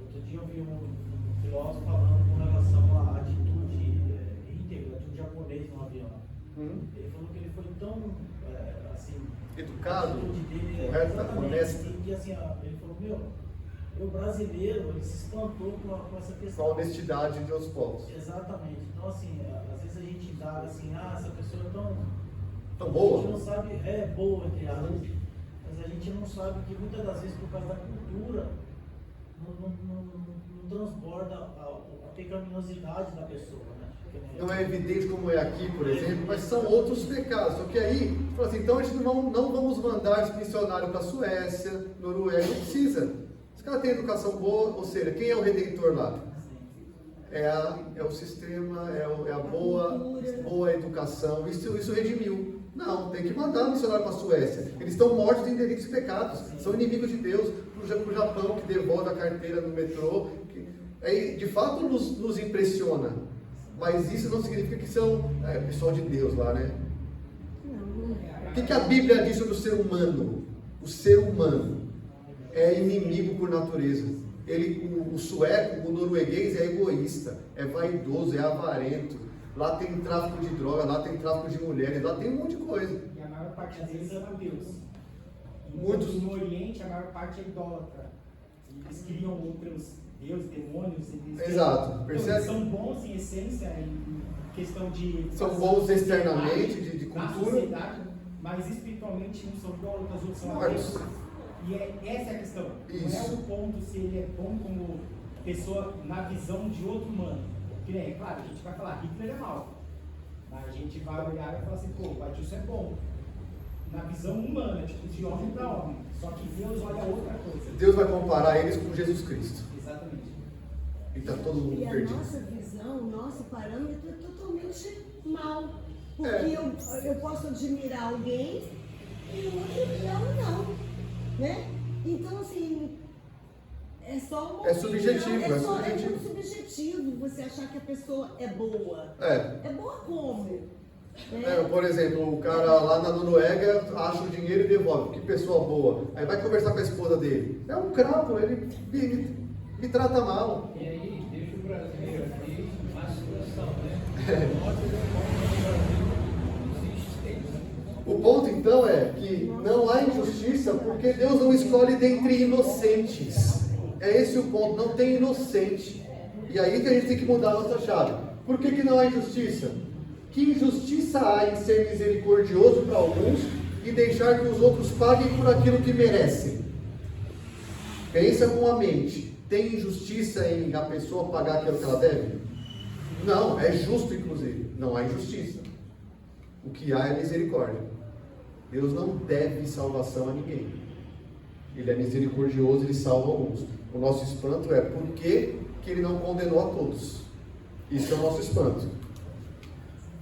Outro dia eu vi um filósofo falando com relação à atitude íntegra de um japonês no avião. Ele falou que ele foi tão, assim... educado, dele, correto, honesto. E assim, ele falou, o brasileiro, ele se espantou com essa questão. Com a honestidade de outros povos. Exatamente. Então, assim, às vezes a gente indaga assim, essa pessoa é tão boa. A gente não sabe, é boa, entre aspas, mas a gente não sabe que muitas das vezes, por causa da cultura, não transborda a pecaminosidade da pessoa, né? Não é evidente como é aqui, por exemplo, mas são outros pecados. Só que aí, fala assim, então a gente não vamos mandar esse missionário para a Suécia, Noruega, não precisa. Os caras têm educação boa, ou seja, quem é o redentor lá? É o sistema, é a boa educação, isso redimiu. Não, tem que mandar o missionário para a Suécia. Eles estão mortos em delitos e pecados, são inimigos de Deus. Para o Japão, que devolve a carteira no metrô, de fato nos impressiona. Mas isso não significa que são pessoal de Deus lá, né? O que a Bíblia diz sobre o ser humano? O ser humano é inimigo por natureza. O sueco, o norueguês é egoísta, é vaidoso, é avarento. Lá tem tráfico de droga, lá tem tráfico de mulheres, lá tem um monte de coisa. E a maior parte deles é Deus. Muitos no Oriente, a maior parte é idólatra. Eles criam outros deuses, demônios. Exato, percebe? Então, são bons em essência, em questão de... São bons externamente, de cultura. Na sociedade, mas espiritualmente uns são idólatras, outros são ateus. E essa é a questão. Isso. Não é o ponto se ele é bom como pessoa na visão de outro humano. Que nem, claro, a gente vai falar, Hitler é mau. Mas a gente vai olhar e falar assim, pô, o Batista é bom. Na visão humana, tipo, de homem para homem. Só que Deus olha outra coisa. Deus vai comparar eles com Jesus Cristo. Exatamente. E está todo mundo e perdido. A nossa visão, o nosso parâmetro é totalmente mal. Porque eu posso admirar alguém e o outro ela não. Né? Então, assim, é só uma opinião, subjetivo, é subjetivo. muito subjetivo você achar que a pessoa é boa. É boa como? por exemplo, o cara lá na Noruega acha o dinheiro e devolve. Que pessoa boa. Aí vai conversar com a esposa dele. É um crapo, ele me trata mal. E aí, deixa o brasileiro aqui na situação, né? O ponto então é que não há injustiça porque Deus não escolhe dentre inocentes. É esse o ponto, não tem inocente. E aí que a gente tem que mudar a nossa chave. Por que não há injustiça? Que injustiça há em ser misericordioso para alguns e deixar que os outros paguem por aquilo que merecem? Pensa com a mente. Tem injustiça em a pessoa pagar aquilo que ela deve? Não, é justo inclusive. Não há injustiça. O que há é misericórdia. Deus não deve salvação a ninguém. Ele é misericordioso, ele salva alguns. O nosso espanto é por que ele não condenou a todos. Isso é o nosso espanto.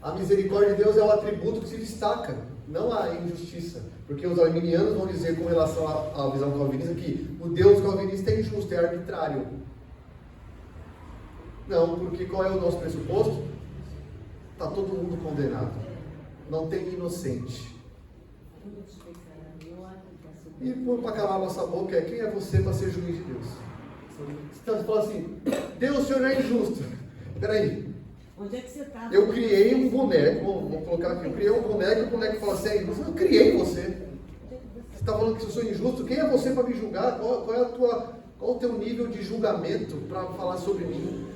A misericórdia de Deus é o atributo que se destaca, não a injustiça. Porque os arminianos vão dizer com relação à visão calvinista que o Deus calvinista é injusto, é arbitrário. Não, porque qual é o nosso pressuposto? Está todo mundo condenado. Não tem inocente. E para calar a nossa boca, quem é você para ser juiz de Deus? Então você fala assim, Deus, o Senhor é injusto. Espera aí. Onde é que você está? Eu criei um boneco, vou colocar aqui, eu criei um boneco e o boneco fala assim, é injusto. Eu criei você. Você está falando que eu sou injusto? Quem é você para me julgar? Qual o teu nível de julgamento para falar sobre mim?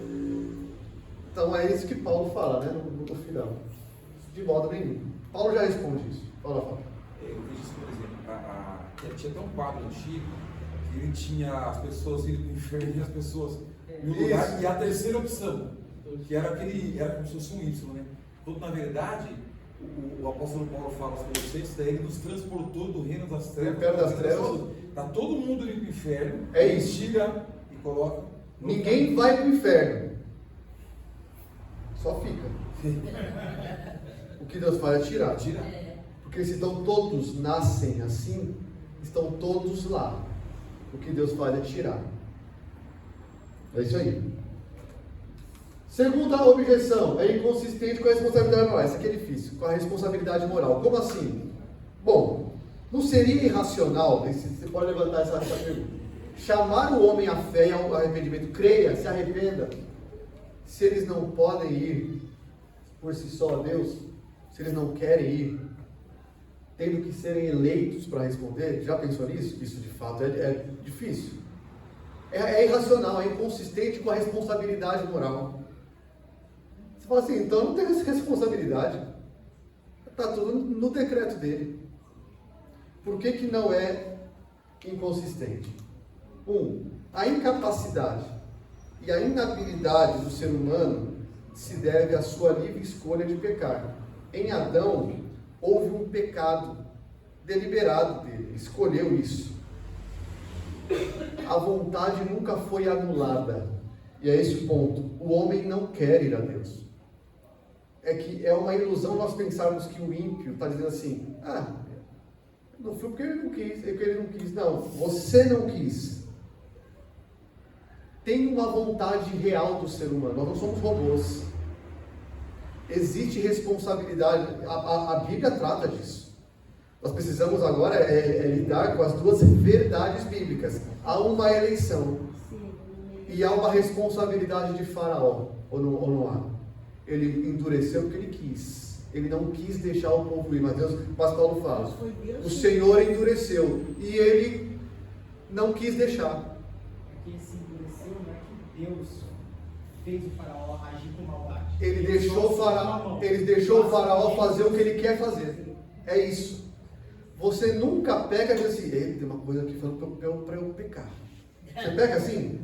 Então é isso que Paulo fala, né, no final. De modo nenhum. Paulo já responde isso. Fala. Eu vejo isso, por exemplo, tinha até um quadro antigo que ele tinha as pessoas indo para o inferno e as pessoas no lugar, e a terceira opção, que era como se fosse um Y, né? Então, na verdade, o apóstolo Paulo fala para vocês, daí ele nos transportou do reino das trevas. Está todo mundo indo para o inferno, é isso. Tira e coloca. Ninguém vai para o inferno, só fica. O que Deus faz é tirar. Porque se então todos nascem assim, estão todos lá. O que Deus faz é tirar. É isso aí. Segunda objeção, é inconsistente com a responsabilidade moral. Essa aqui é difícil, com a responsabilidade moral. Como assim? Bom, não seria irracional, você pode levantar essa pergunta, chamar o homem à fé e ao arrependimento, creia, se arrependa, se eles não podem ir por si só a Deus, se eles não querem ir, tendo que serem eleitos para responder? Já pensou nisso? Isso de fato é difícil. É irracional, é inconsistente com a responsabilidade moral. Você fala assim, então não tem essa responsabilidade. Está tudo no decreto dele. Por que não é inconsistente? A incapacidade e a inabilidade do ser humano se deve à sua livre escolha de pecar. Em Adão, houve um pecado deliberado dele, escolheu isso. A vontade nunca foi anulada. E é esse o ponto. O homem não quer ir a Deus. É que é uma ilusão nós pensarmos que o ímpio está dizendo assim, não foi porque ele não quis, é porque ele não quis. Não, você não quis. Tem uma vontade real do ser humano, nós não somos robôs. Existe responsabilidade, a Bíblia trata disso. Nós precisamos agora lidar com as duas verdades bíblicas. Há uma eleição e há uma responsabilidade de Faraó, ou não há? Ele endureceu porque ele quis. Ele não quis deixar o povo ir, mas Paulo fala, o Senhor endureceu e ele não quis deixar. Porque se endureceu, não é que Deus fez o Faraó agir com maldade. Ele deixou o Faraó fazer o que ele quer fazer. É isso. Você nunca pega e diz assim, tem uma coisa aqui falando para eu pecar. Você pega assim?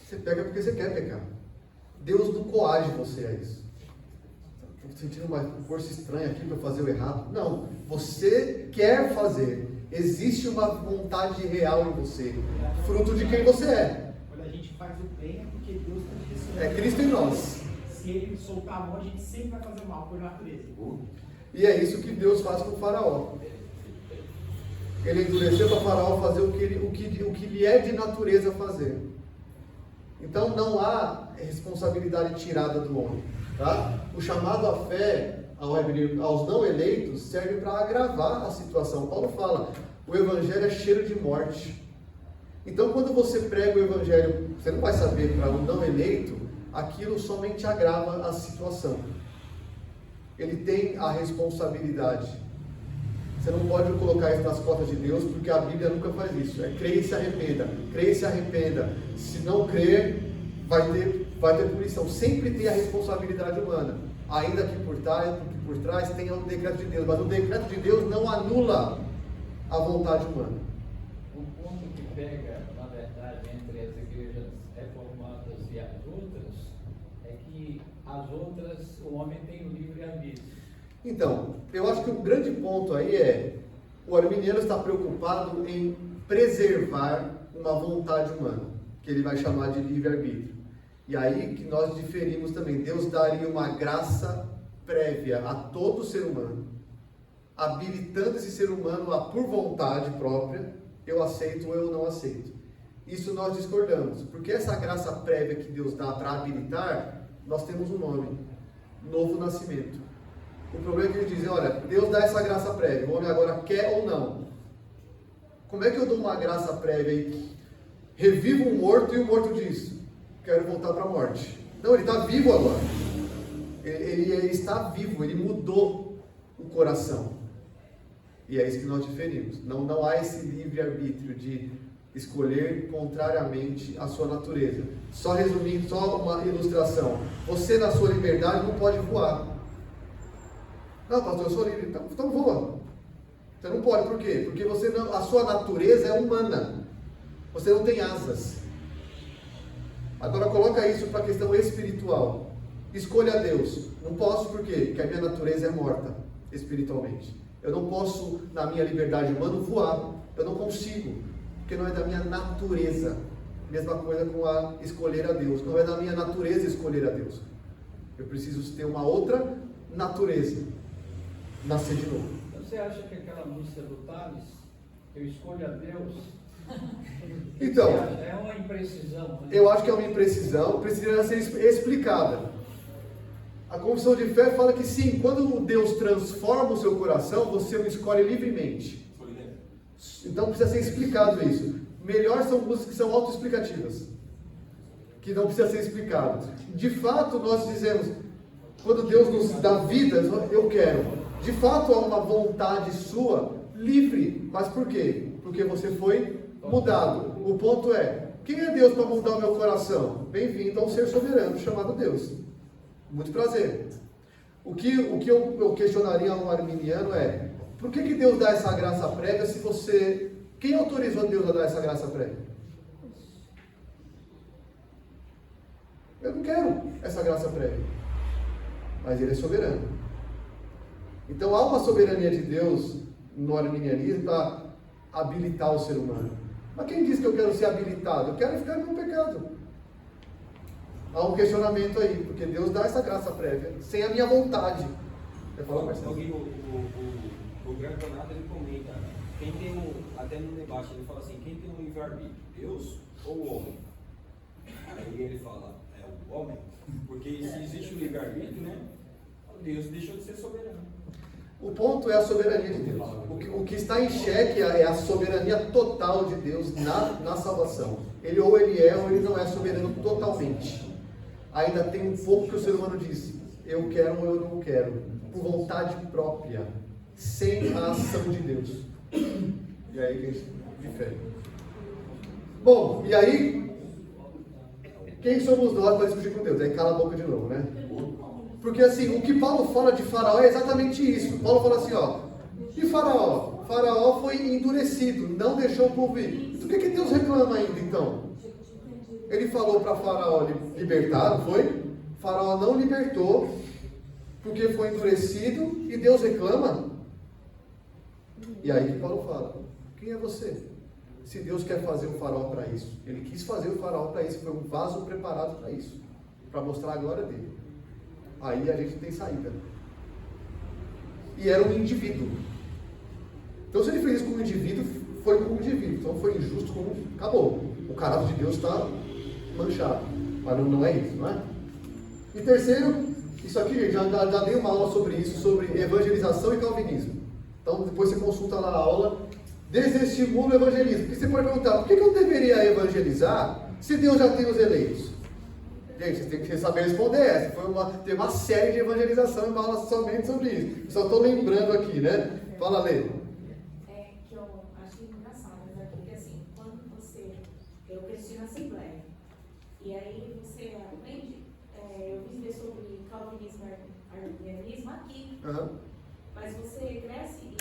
Você pega porque você quer pecar. Deus não coage você a isso. Estou sentindo uma força estranha aqui para fazer o errado. Não, você quer fazer. Existe uma vontade real em você, fruto de quem você é. Quando a gente faz o bem é porque Deus está direcionando. É Cristo em nós. Se ele soltar a mão, a gente sempre vai fazer mal por natureza. E é isso que Deus faz com o Faraó. Ele endureceu para o Faraó fazer o que lhe é de natureza fazer. Então não há responsabilidade tirada do homem. Tá? O chamado à fé aos não eleitos serve para agravar a situação. Paulo fala, o evangelho é cheiro de morte. Então quando você prega o evangelho, você não vai saber para um não eleito, aquilo somente agrava a situação. Ele tem a responsabilidade. Você não pode colocar isso nas costas de Deus, porque a Bíblia nunca faz isso. É crer e se arrependa. Crer e se arrependa. Se não crer, vai ter punição. Sempre tem a responsabilidade humana. Ainda que por trás tenha o decreto de Deus. Mas o decreto de Deus não anula a vontade humana. O ponto que pega, na verdade, outras é que as outras, o homem tem o livre-arbítrio. Então, eu acho que o grande ponto aí é, o arminiano está preocupado em preservar uma vontade humana, que ele vai chamar de livre-arbítrio. E aí que nós diferimos também. Deus daria uma graça prévia a todo ser humano, habilitando esse ser humano a, por vontade própria, eu aceito ou eu não aceito. Isso nós discordamos, porque essa graça prévia que Deus dá para habilitar, nós temos um nome: novo nascimento. O problema é que eles dizem, olha, Deus dá essa graça prévia, o homem agora quer ou não. Como é que eu dou uma graça prévia aí? Revivo um morto e o morto diz, quero voltar para a morte. Não, ele está vivo agora. Ele está vivo, ele mudou o coração. E é isso que nós diferimos. Não há esse livre-arbítrio de escolher contrariamente à sua natureza. Só resumindo, só uma ilustração. Você, na sua liberdade, não pode voar. Não, pastor, eu sou livre. Então voa. Você não pode, por quê? Porque você não, a sua natureza é humana. Você não tem asas. Agora coloca isso para a questão espiritual. Escolha Deus. Não posso, por quê? Porque a minha natureza é morta espiritualmente. Eu não posso, na minha liberdade humana, voar. Eu não consigo, porque não é da minha natureza. Mesma coisa com a escolher a Deus. Não é da minha natureza escolher a Deus. Eu preciso ter uma outra natureza. Nascer de novo. Você acha que aquela música do Tales, eu escolho a Deus, então, é uma imprecisão? Né? Eu acho que é uma imprecisão, precisa ser explicada. A confissão de fé fala que sim, quando Deus transforma o seu coração, você o escolhe livremente. Então precisa ser explicado isso. Melhor são músicas que são autoexplicativas, que não precisa ser explicado. De fato, nós dizemos, quando Deus nos dá vida, eu quero. De fato, há uma vontade sua, livre. Mas por quê? Porque você foi mudado. O ponto é, quem é Deus para mudar o meu coração? Bem-vindo ao ser soberano chamado Deus. Muito prazer. O que eu questionaria a um arminiano é, por que Deus dá essa graça prévia se você... Quem autorizou Deus a dar essa graça prévia? Eu não quero essa graça prévia. Mas Ele é soberano. Então há uma soberania de Deus no arminianismo para habilitar o ser humano. Mas quem diz que eu quero ser habilitado? Eu quero ficar no meu pecado. Há um questionamento aí, porque Deus dá essa graça prévia, sem a minha vontade. Quer falar, Marcelo? O Grande Donato, ele comenta, quem tem até no debate, ele fala assim, quem tem um livre-arbítrio, Deus ou o homem? Aí ele fala, é o homem, porque se existe o livre-arbítrio, né, Deus deixou de ser soberano. O ponto é a soberania de Deus. O que está em xeque é a soberania total de Deus na salvação. Ele ou ele é ou ele não é soberano totalmente. Ainda tem um pouco que o ser humano diz, eu quero ou eu não quero, por vontade própria, sem a ação de Deus. E aí que a gente difere. Bom, e aí, quem somos nós para discutir com Deus? Aí cala a boca de novo, né? Porque assim, o que Paulo fala de Faraó é exatamente isso. Paulo fala assim, ó, e Faraó? Faraó foi endurecido, não deixou o povo ir. Do que Deus reclama ainda então? Ele falou para Faraó libertar, não foi? Faraó não libertou, porque foi endurecido, e Deus reclama. E aí que Paulo fala, quem é você? Se Deus quer fazer o Faraó para isso, Ele quis fazer o Faraó para isso, foi um vaso preparado para isso, para mostrar a glória dele. Aí a gente tem saída. E era um indivíduo. Então se ele fez isso com um indivíduo, foi com um indivíduo. Então foi injusto com um... Acabou. O caráter de Deus está manchado. Mas não é isso, não é? E terceiro, isso aqui, gente, já dei uma aula sobre isso, sobre evangelização e calvinismo. Então depois você consulta lá a aula, desestimula o evangelismo. Porque você pode perguntar, por que eu deveria evangelizar se Deus já tem os eleitos? Gente, vocês têm que saber responder essa. Tem uma série de evangelização e uma aula somente sobre isso. Só estou lembrando aqui, né? Fala, Lê. É que eu achei engraçado, né? Porque assim, quando eu cresci na Assembleia, e aí você aprende, eu vim ver sobre calvinismo e arminianismo aqui. Uhum. Mas você cresce e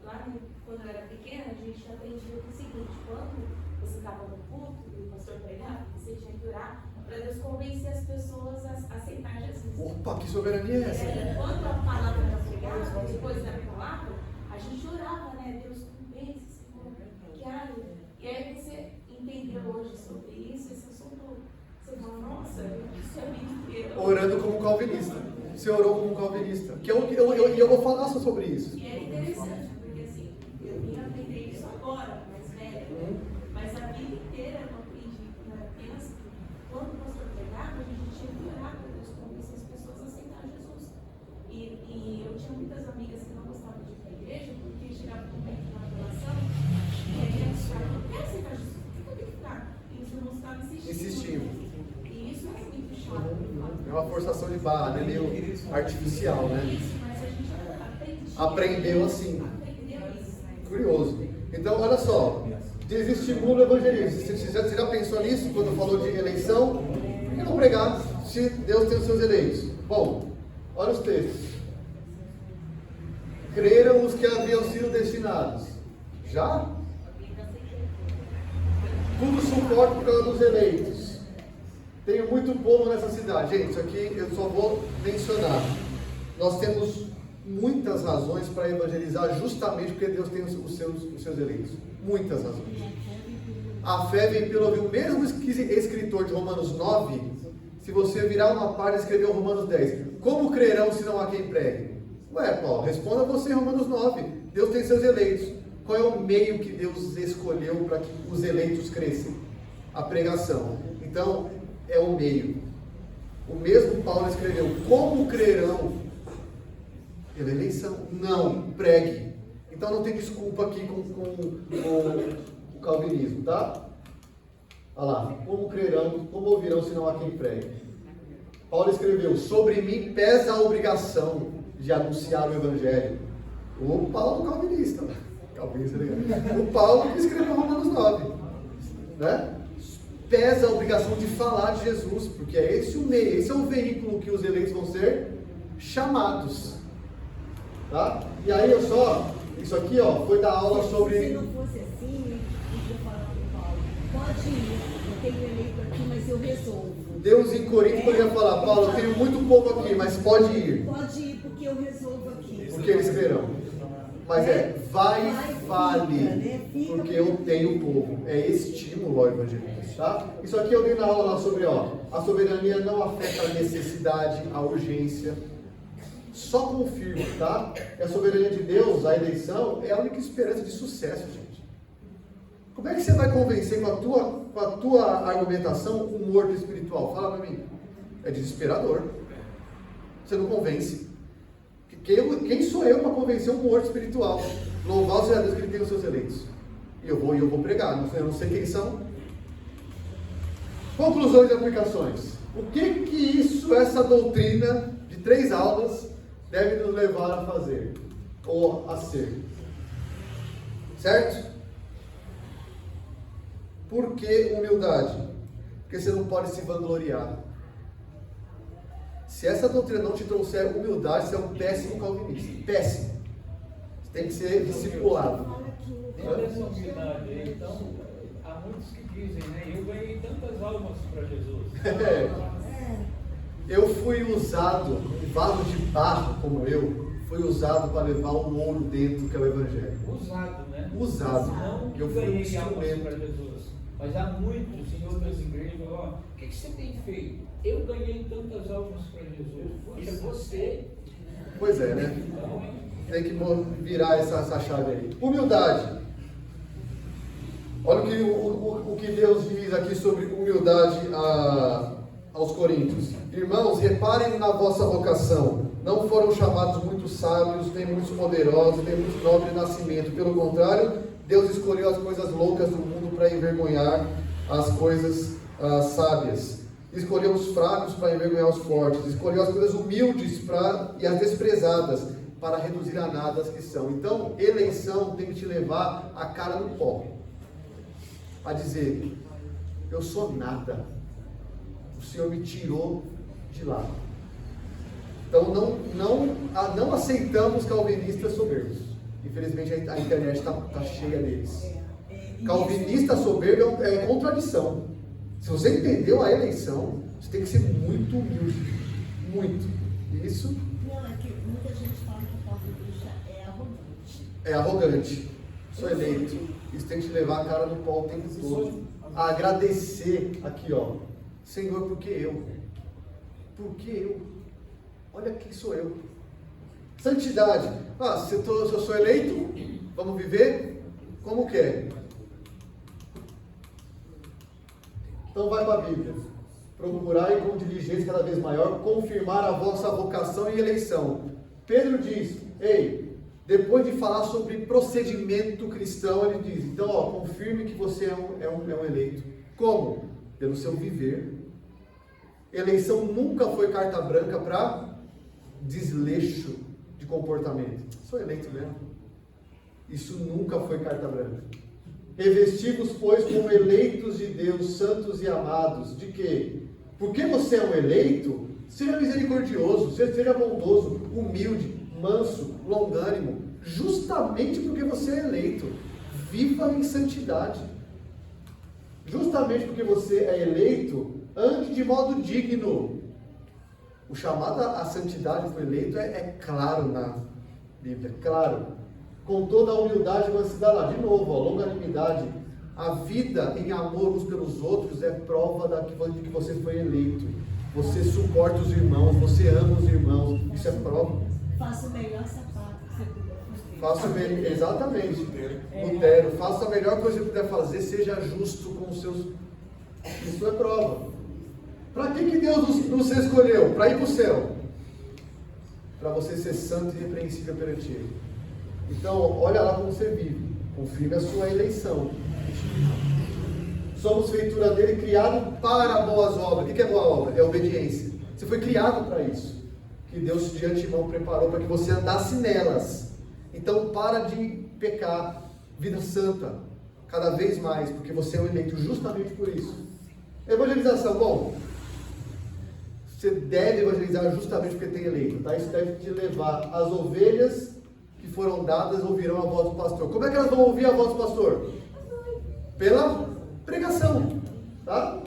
lá quando eu era pequena, a gente aprendia o seguinte, quando você estava no culto e o pastor pregava, você tinha que orar para Deus convencer as pessoas a aceitar Jesus. Opa, que soberania é essa? Quando a palavra era pregada, depois da palavra, a gente orava, né? Deus convence, Senhor, que ai. E aí você entendeu hoje sobre isso, esse assunto, você fala, nossa, isso é a vida inteira. Orando como calvinista. Você orou como calvinista. Que eu vou falar só sobre isso. E é interessante, porque assim, eu vim aprender isso agora, mais velha, mas a vida inteira eu não aprendi, apenas quando o pastor pregava, a gente tinha que orar para Deus convencer as pessoas a aceitar Jesus. E eu tinha muitas amigas que não gostavam de ir para a igreja, porque chegava um momento na relação, e aí elas falavam, eu quero aceitar Jesus, por que eu tenho que ficar? E os irmãos estavam insistindo. E isso é muito chato. É uma forçação de barra, né? Meio artificial, né? Isso, mas a gente aprendeu assim. Aprendeu isso. Curioso. Então, olha só. Desestimula o evangelismo. Você já pensou nisso quando falou de eleição? Por que não pregar se Deus tem os seus eleitos? Bom, olha os textos. Creram os que haviam sido destinados. Já? Tudo suporte por causa dos eleitos. Tenho muito povo nessa cidade. Gente, isso aqui eu só vou mencionar. Nós temos muitas razões para evangelizar justamente porque Deus tem os seus eleitos. Muitas razões. A fé vem pelo ouvir. O mesmo escritor de Romanos 9, se você virar uma página e escrever Romanos 10, como crerão se não há quem pregue? Ué, Paulo, responda você em Romanos 9. Deus tem seus eleitos. Qual é o meio que Deus escolheu para que os eleitos cresçam? A pregação. Então, é o meio. O mesmo Paulo escreveu, como crerão? Pela eleição. Não, pregue. Então não tem desculpa aqui com o calvinismo, tá? Olha lá, como crerão, como ouvirão se não há quem pregue? Paulo escreveu, sobre mim pesa a obrigação de anunciar o evangelho. O Paulo calvinista, calvinista, o Paulo que escreveu Romanos 9, né? Pesa a obrigação de falar de Jesus, porque é esse o meio, esse é o veículo que os eleitos vão ser chamados, tá? E aí isso aqui foi dar aula sobre... Se não fosse assim, eu ia falar para o Paulo, pode ir, eu tenho eleito aqui, mas eu resolvo. Deus em Corinto poderia falar, Paulo, eu tenho muito pouco aqui, mas pode ir. Pode ir, porque eu resolvo aqui. Porque eles crerão. Mas vai e fale, porque eu tenho povo. É estímulo ao evangelismo, tá? Isso aqui eu dei na aula lá sobre, a soberania não afeta a necessidade, a urgência. Só confirma, tá? Que a soberania de Deus, a eleição, é a única esperança de sucesso, gente. Como é que você vai convencer com a tua argumentação um morto espiritual? Fala pra mim. É desesperador. Você não convence. Quem sou eu para convencer um morto espiritual? Louvado seja Deus que ele tem os seus eleitos. E eu vou pregar, eu não sei quem são. Conclusões e aplicações. O que essa doutrina de 3 aulas deve nos levar a fazer? Ou a ser? Certo? Por que humildade? Porque você não pode se vangloriar. Se essa doutrina não te trouxer humildade, você é um péssimo calvinista. Péssimo. Você tem que ser discipulado. Dentro dessa humildade aí, então, há muitos que dizem, né? Eu ganhei tantas almas para Jesus. Eu fui usado, um vaso de barro como eu, fui usado para levar o ouro dentro, que é o Evangelho. Usado, né? Usado. Não Eu fui um ganhei almas para instrumento. Jesus. Mas há muitos em outras igrejas, o que você tem feito? Eu ganhei tantas almas para Jesus. Poxa, você. Pois é, né? Tem que virar essa chave aí. Humildade. Olha o que Deus diz aqui sobre humildade aos coríntios. Irmãos, reparem na vossa vocação. Não foram chamados muitos sábios, nem muitos poderosos, nem muitos nobres de nascimento. Pelo contrário, Deus escolheu as coisas loucas do mundo para envergonhar as coisas sábias. Escolheu os fracos para envergonhar os fortes. Escolheu as coisas humildes e as desprezadas para reduzir a nada as que são. Então, eleição tem que te levar a cara no pó. A dizer, eu sou nada. O Senhor me tirou de lá. Então, não aceitamos calvinistas soberbos. Infelizmente, a internet está cheia deles. Calvinista soberbo é contradição. Se você entendeu a eleição, você tem que ser muito humilde. Muito. Isso Não, é que muita gente fala que o calvinista é arrogante. é arrogante. Sou eleito. Isso tem que te levar a cara no pau o tempo todo. A agradecer aqui, ó. Senhor, por que eu? Por que eu? Olha quem sou eu. Santidade. Se eu sou eleito, vamos viver como quer. Então vai para a Bíblia. Procurai com diligência cada vez maior confirmar a vossa vocação e eleição. Pedro diz, depois de falar sobre procedimento cristão, ele diz, então, confirme que você é um eleito. Como? Pelo seu viver. Eleição nunca foi carta branca para desleixo de comportamento. Sou eleito mesmo. Isso nunca foi carta branca. Revesti-vos, pois, como eleitos de Deus, santos e amados. De quê? Porque você é um eleito, seja misericordioso, seja bondoso, humilde, manso, longânimo. Justamente porque você é eleito. Viva em santidade. Justamente porque você é eleito, ande de modo digno. O chamado à santidade do eleito é claro na Bíblia, claro. Com toda a humildade, você dá lá, de novo, longanimidade. A vida em amor uns pelos outros é prova de que você foi eleito. Você suporta os irmãos, você ama os irmãos, isso é prova. Faça o melhor sapato que você puder. Faça o melhor, exatamente. Lutero, faça a melhor coisa que puder fazer, seja justo com os seus. Isso é prova. Para que Deus nos escolheu? Para ir para o céu. Para você ser santo e irrepreensível perante Ele. Então, olha lá como você vive. Confirme a sua eleição. Somos feitura dele, criado para boas obras. O que é boa obra? É obediência. Você foi criado para isso. Que Deus de antemão preparou para que você andasse nelas. Então, para de pecar. Vida santa. Cada vez mais. Porque você é um eleito justamente por isso. Evangelização. Bom, você deve evangelizar justamente porque tem eleito. Tá? Isso deve te levar. As ovelhas que foram dadas ouvirão a voz do pastor. Como é que elas vão ouvir a voz do pastor? Pela pregação, tá?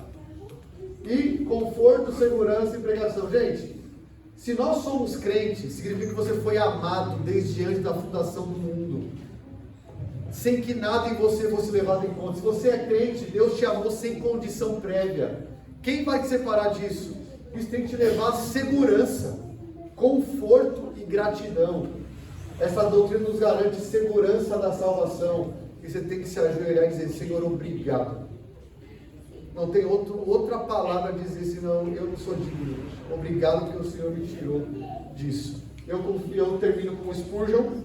E conforto, segurança e pregação. Gente, se nós somos crentes, significa que você foi amado desde antes da fundação do mundo, sem que nada em você fosse levado em conta. Se você é crente, Deus te amou sem condição prévia. Quem vai te separar disso? Isso tem que te levar a segurança, conforto e gratidão. Essa doutrina nos garante segurança da salvação. E você tem que se ajoelhar e dizer, Senhor, obrigado. Não tem outra palavra a dizer, senão eu não sou digno. Obrigado que o Senhor me tirou disso. Eu termino com Spurgeon.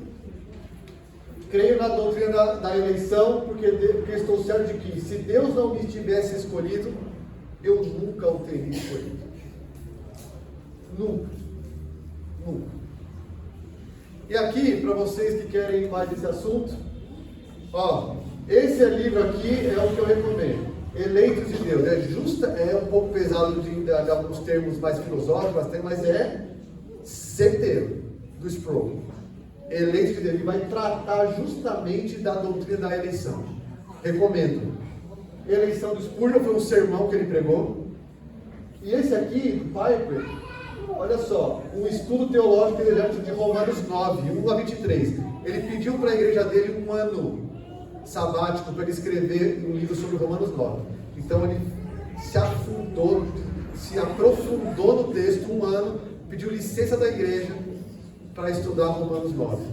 Creio na doutrina da eleição, porque estou certo de que se Deus não me tivesse escolhido, eu nunca o teria escolhido. Nunca. E aqui, para vocês que querem mais desse assunto, esse livro aqui é o que eu recomendo. Eleitos de Deus. É um pouco pesado de alguns termos mais filosóficos, mas é certeiro, do Sproul. Eleitos de Deus. Ele vai tratar justamente da doutrina da eleição. Recomendo. Eleição do Spurgeon foi um sermão que ele pregou. E esse aqui, do Piper, olha só, um estudo teológico de Romanos 9, 1 a 23. Ele pediu para a igreja dele um ano sabático para ele escrever um livro sobre Romanos 9. Então ele se aprofundou no texto um ano, pediu licença da igreja para estudar Romanos 9.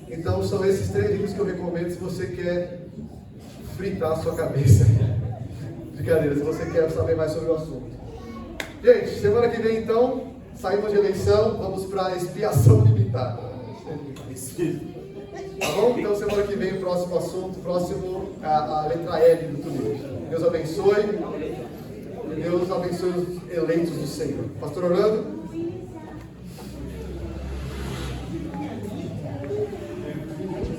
Então são esses 3 livros que eu recomendo se você quer fritar a sua cabeça. Brincadeira, se você quer saber mais sobre o assunto. Gente, semana que vem então, saímos de eleição, vamos para a expiação limitada. Tá bom? Então semana que vem o próximo assunto, a letra L do livro. Deus abençoe. Deus abençoe os eleitos do Senhor. Pastor Orlando?